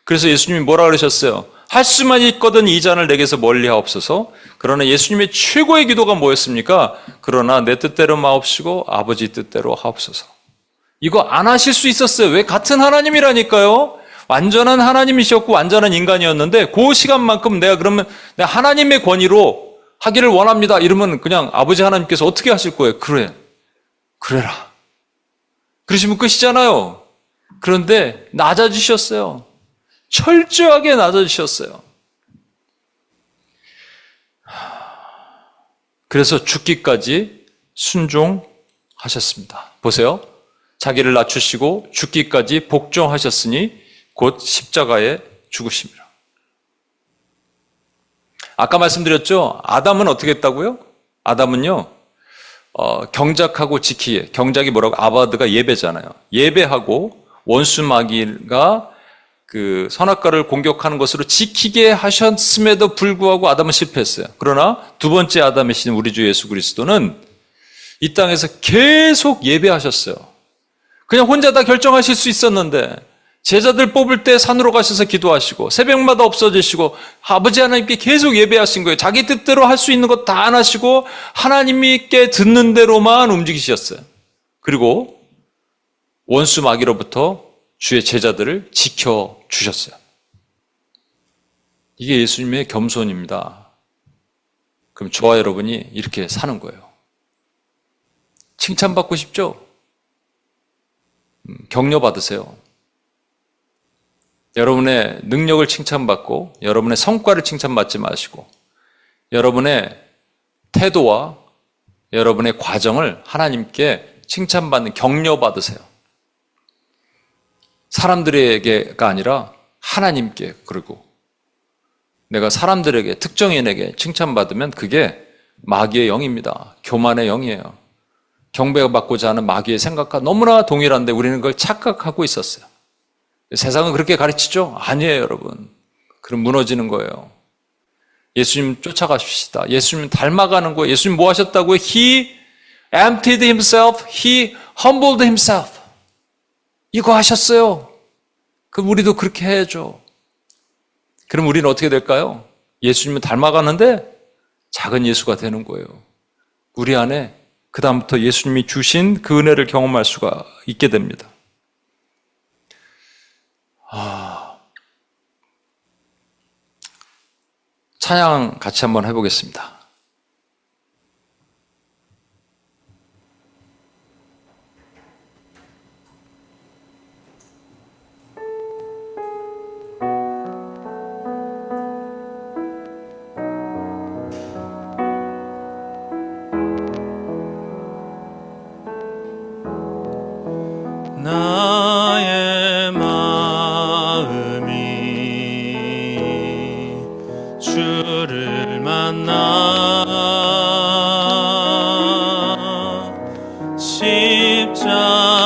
그래서 예수님이 뭐라 그러셨어요? 할 수만 있거든 이 잔을 내게서 멀리 하옵소서. 그러나 예수님의 최고의 기도가 뭐였습니까? 그러나 내 뜻대로 마옵시고 아버지 뜻대로 하옵소서. 이거 안 하실 수 있었어요. 왜? 같은 하나님이라니까요. 완전한 하나님이셨고 완전한 인간이었는데 그 시간만큼 내가 하나님의 권위로 하기를 원합니다. 이러면 그냥 아버지 하나님께서 어떻게 하실 거예요? 그래라. 그러시면 끝이잖아요. 그런데 낮아지셨어요. 철저하게 낮아지셨어요. 그래서 죽기까지 순종하셨습니다. 보세요. 자기를 낮추시고 죽기까지 복종하셨으니 곧 십자가에 죽으십니다. 아까 말씀드렸죠? 아담은 어떻게 했다고요? 아담은요, 경작하고 지키에, 경작이 뭐라고? 아바드가 예배잖아요. 예배하고 원수 마귀가 그 선악과를 공격하는 것으로 지키게 하셨음에도 불구하고 아담은 실패했어요. 그러나 두 번째 아담이신 우리 주 예수 그리스도는 이 땅에서 계속 예배하셨어요. 그냥 혼자 다 결정하실 수 있었는데 제자들 뽑을 때 산으로 가셔서 기도하시고 새벽마다 없어지시고 아버지 하나님께 계속 예배하신 거예요. 자기 뜻대로 할 수 있는 것 다 안 하시고 하나님께 듣는 대로만 움직이셨어요. 그리고 원수 마귀로부터 주의 제자들을 지켜주셨어요. 이게 예수님의 겸손입니다. 그럼 저와 여러분이 이렇게 사는 거예요. 칭찬받고 싶죠? 격려받으세요. 여러분의 능력을 칭찬받고 여러분의 성과를 칭찬받지 마시고 여러분의 태도와 여러분의 과정을 하나님께 칭찬받는 격려받으세요. 사람들에게가 아니라 하나님께. 그리고 내가 사람들에게 특정인에게 칭찬받으면 그게 마귀의 영입니다. 교만의 영이에요. 경배받고자 하는 마귀의 생각과 너무나 동일한데 우리는 그걸 착각하고 있었어요. 세상은 그렇게 가르치죠? 아니에요, 여러분. 그럼 무너지는 거예요. 예수님 쫓아가십시다. 예수님 닮아가는 거예요. 예수님 뭐 하셨다고요? He emptied himself. He humbled himself. 이거 하셨어요. 그럼 우리도 그렇게 해야죠. 그럼 우리는 어떻게 될까요? 예수님을 닮아가는데 작은 예수가 되는 거예요. 우리 안에 그 다음부터 예수님이 주신 그 은혜를 경험할 수가 있게 됩니다. 찬양 같이 한번 해보겠습니다. 나의 마음이 주를 만나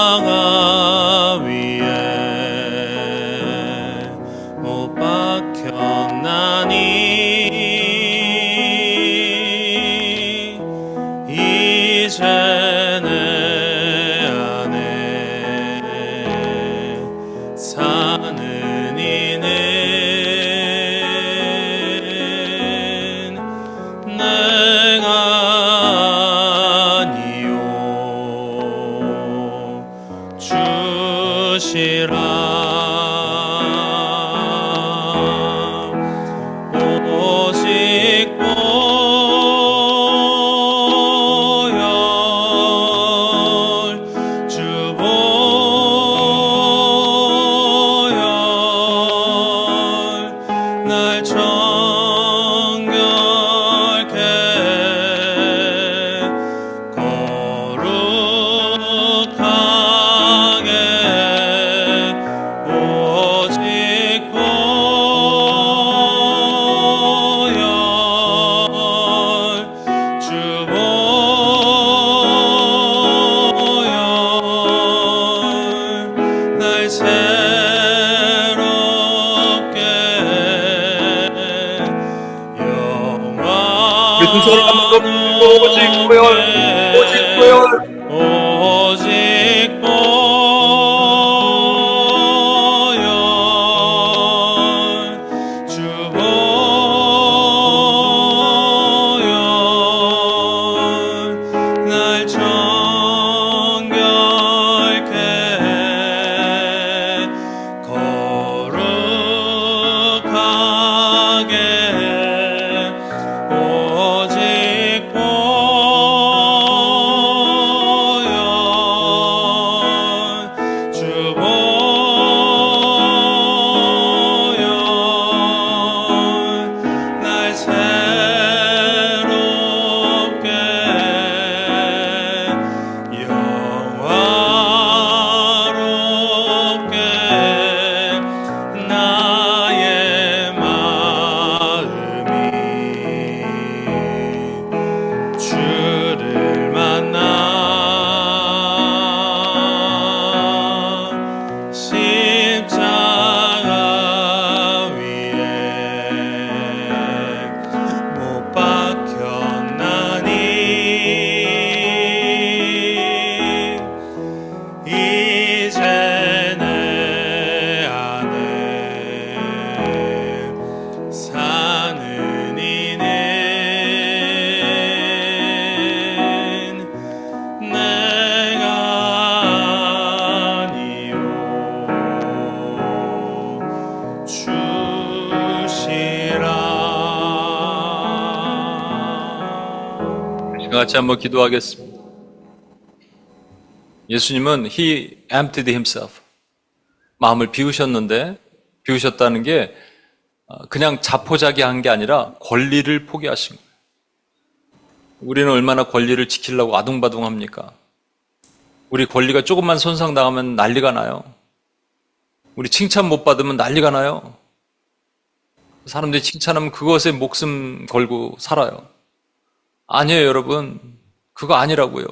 십자가 위에 못 박혔나니 이제 사는 이는 내가 아니요 주시라. 오직 보혈 주 날 정결케 거룩하게 오직 보혈 주 보혈 날 두 손을 한번 더 오직 보혈, 오직 보혈. 오직 보혈 주 보혈 날 정결케 거룩하게 오직 보혈 같이 한번 기도하겠습니다. 예수님은 He emptied himself. 마음을 비우셨는데, 비우셨다는 게 그냥 자포자기한 게 아니라 권리를 포기하신 거예요. 우리는 얼마나 권리를 지키려고 아둥바둥합니까? 우리 권리가 조금만 손상당하면 난리가 나요. 우리 칭찬 못 받으면 난리가 나요. 사람들이 칭찬하면 그것에 목숨 걸고 살아요. 아니에요, 여러분. 그거 아니라고요.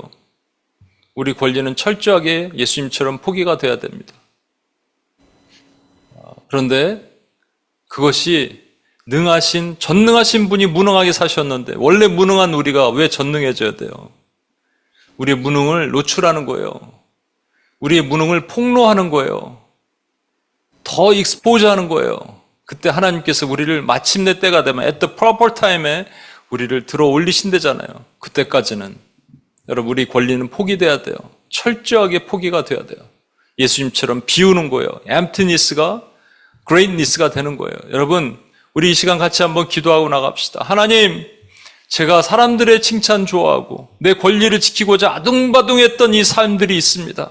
우리 권리는 철저하게 예수님처럼 포기가 돼야 됩니다. 그런데 그것이 전능하신 분이 무능하게 사셨는데 원래 무능한 우리가 왜 전능해져야 돼요? 우리의 무능을 노출하는 거예요. 우리의 무능을 폭로하는 거예요. 더 익스포즈하는 거예요. 그때 하나님께서 우리를 마침내 때가 되면 at the proper time에 우리를 들어 올리신대잖아요. 그때까지는 여러분 우리 권리는 포기돼야 돼요. 철저하게 포기가 돼야 돼요. 예수님처럼 비우는 거예요. emptiness가 greatness가 되는 거예요. 여러분 우리 이 시간 같이 한번 기도하고 나갑시다. 하나님, 제가 사람들의 칭찬 좋아하고 내 권리를 지키고자 아둥바둥했던 이 삶들이 있습니다.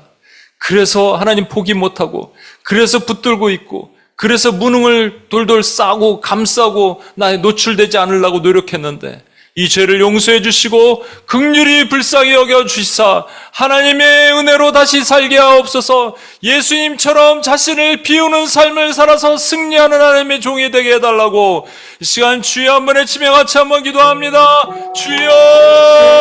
그래서 하나님 포기 못하고, 그래서 붙들고 있고, 그래서 무능을 돌돌 싸고 감싸고 나에 노출되지 않으려고 노력했는데 이 죄를 용서해 주시고 긍휼히 불쌍히 여겨 주시사 하나님의 은혜로 다시 살게 하옵소서. 예수님처럼 자신을 비우는 삶을 살아서 승리하는 하나님의 종이 되게 해달라고 이 시간 주여 한번 외치며 같이 한번 기도합니다. 주여!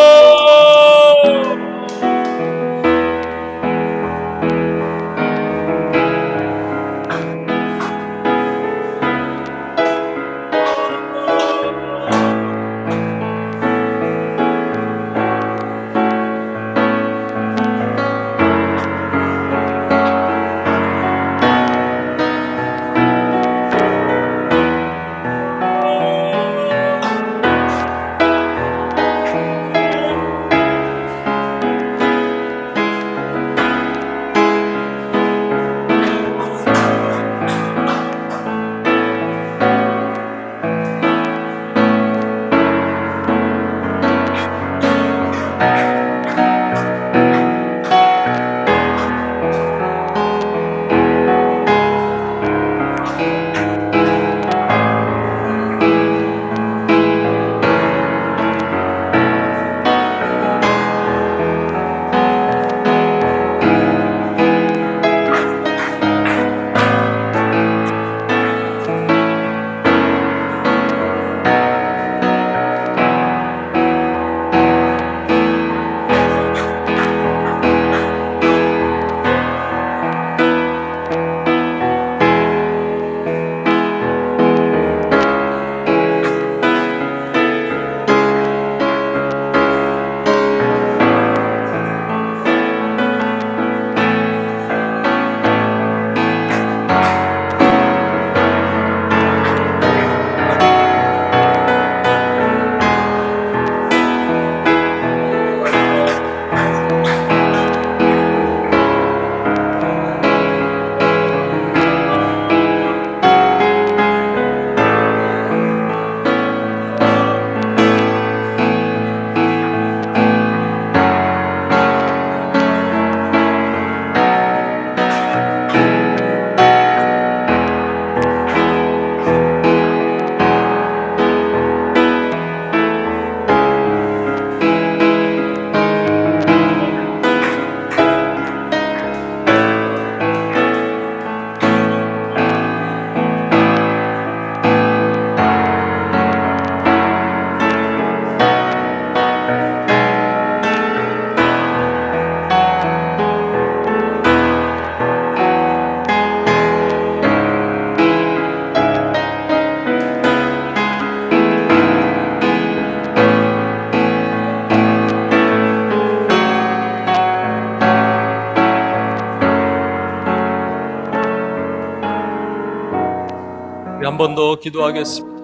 한 번 더 기도하겠습니다.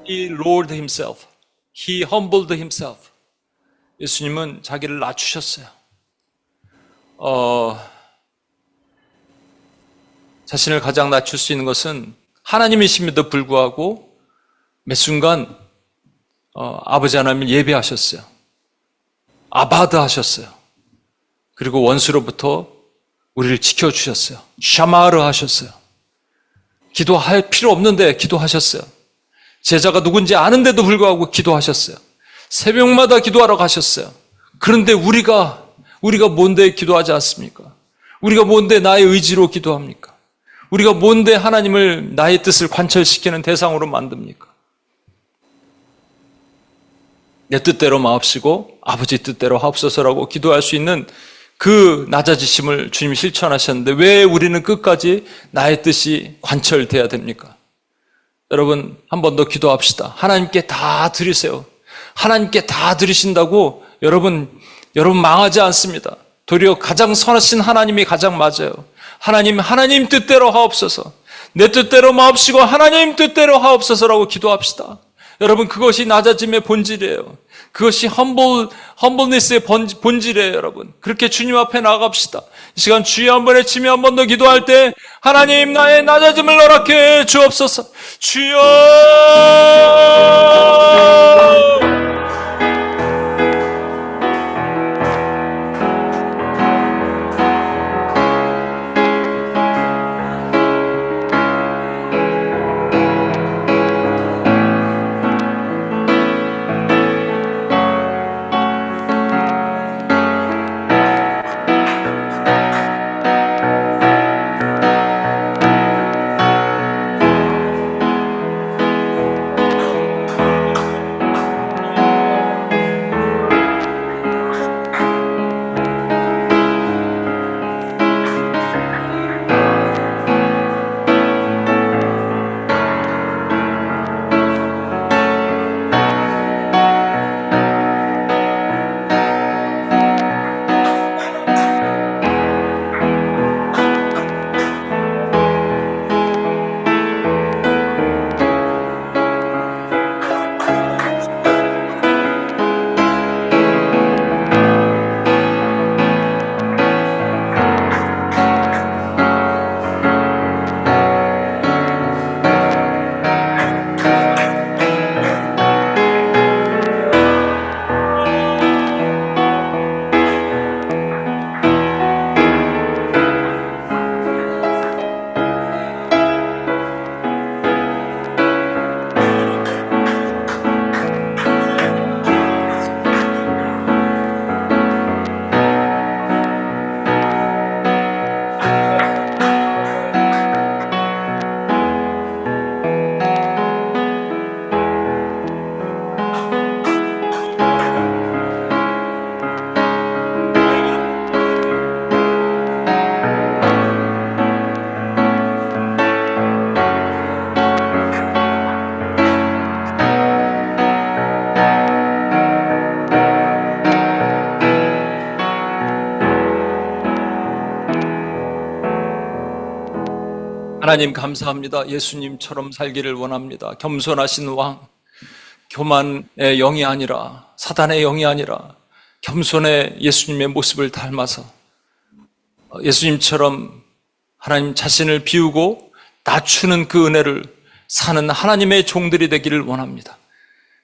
He lowered himself. He humbled himself. 예수님은 자기를 낮추셨어요. 자신을 가장 낮출 수 있는 것은 하나님이심에도 불구하고 매 순간 아버지 하나님을 예배하셨어요. 아바드 하셨어요. 그리고 원수로부터 우리를 지켜주셨어요. 샤마르 하셨어요. 기도할 필요 없는데 기도하셨어요. 제자가 누군지 아는데도 불구하고 기도하셨어요. 새벽마다 기도하러 가셨어요. 그런데 우리가 뭔데 기도하지 않습니까? 우리가 뭔데 나의 의지로 기도합니까? 우리가 뭔데 하나님을 나의 뜻을 관철시키는 대상으로 만듭니까? 내 뜻대로 마옵시고 아버지 뜻대로 하옵소서라고 기도할 수 있는 그 낮아지심을 주님이 실천하셨는데 왜 우리는 끝까지 나의 뜻이 관철돼야 됩니까? 여러분, 한 번 더 기도합시다. 하나님께 다 드리세요. 하나님께 다 드리신다고 여러분 망하지 않습니다. 도리어 가장 선하신 하나님이 가장 맞아요. 하나님 뜻대로 하옵소서. 내 뜻대로 마옵시고 하나님 뜻대로 하옵소서라고 기도합시다. 여러분, 그것이 낮아짐의 본질이에요. 그것이 험블니스의 본질이에요, 여러분. 그렇게 주님 앞에 나아갑시다. 이 시간 주여 한 번 외치며 한 번 더 기도할 때 하나님 나의 낮아짐을 허락해 주옵소서. 주여! 하나님 감사합니다. 예수님처럼 살기를 원합니다. 겸손하신 왕, 교만의 영이 아니라 사단의 영이 아니라 겸손의 예수님의 모습을 닮아서 예수님처럼 하나님 자신을 비우고 낮추는 그 은혜를 사는 하나님의 종들이 되기를 원합니다.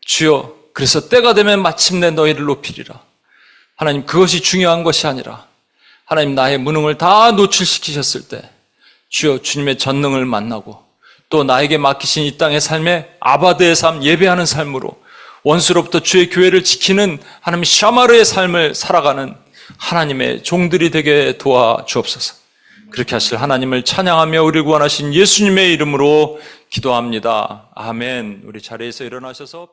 주여, 그래서 때가 되면 마침내 너희를 높이리라. 하나님, 그것이 중요한 것이 아니라 하나님 나의 무능을 다 노출시키셨을 때 주여 주님의 전능을 만나고 또 나에게 맡기신 이 땅의 삶에 아바드의 삶, 예배하는 삶으로 원수로부터 주의 교회를 지키는 하나님 샤마르의 삶을 살아가는 하나님의 종들이 되게 도와주옵소서. 그렇게 하실 하나님을 찬양하며 우리를 구원하신 예수님의 이름으로 기도합니다. 아멘. 우리 자리에서 일어나셔서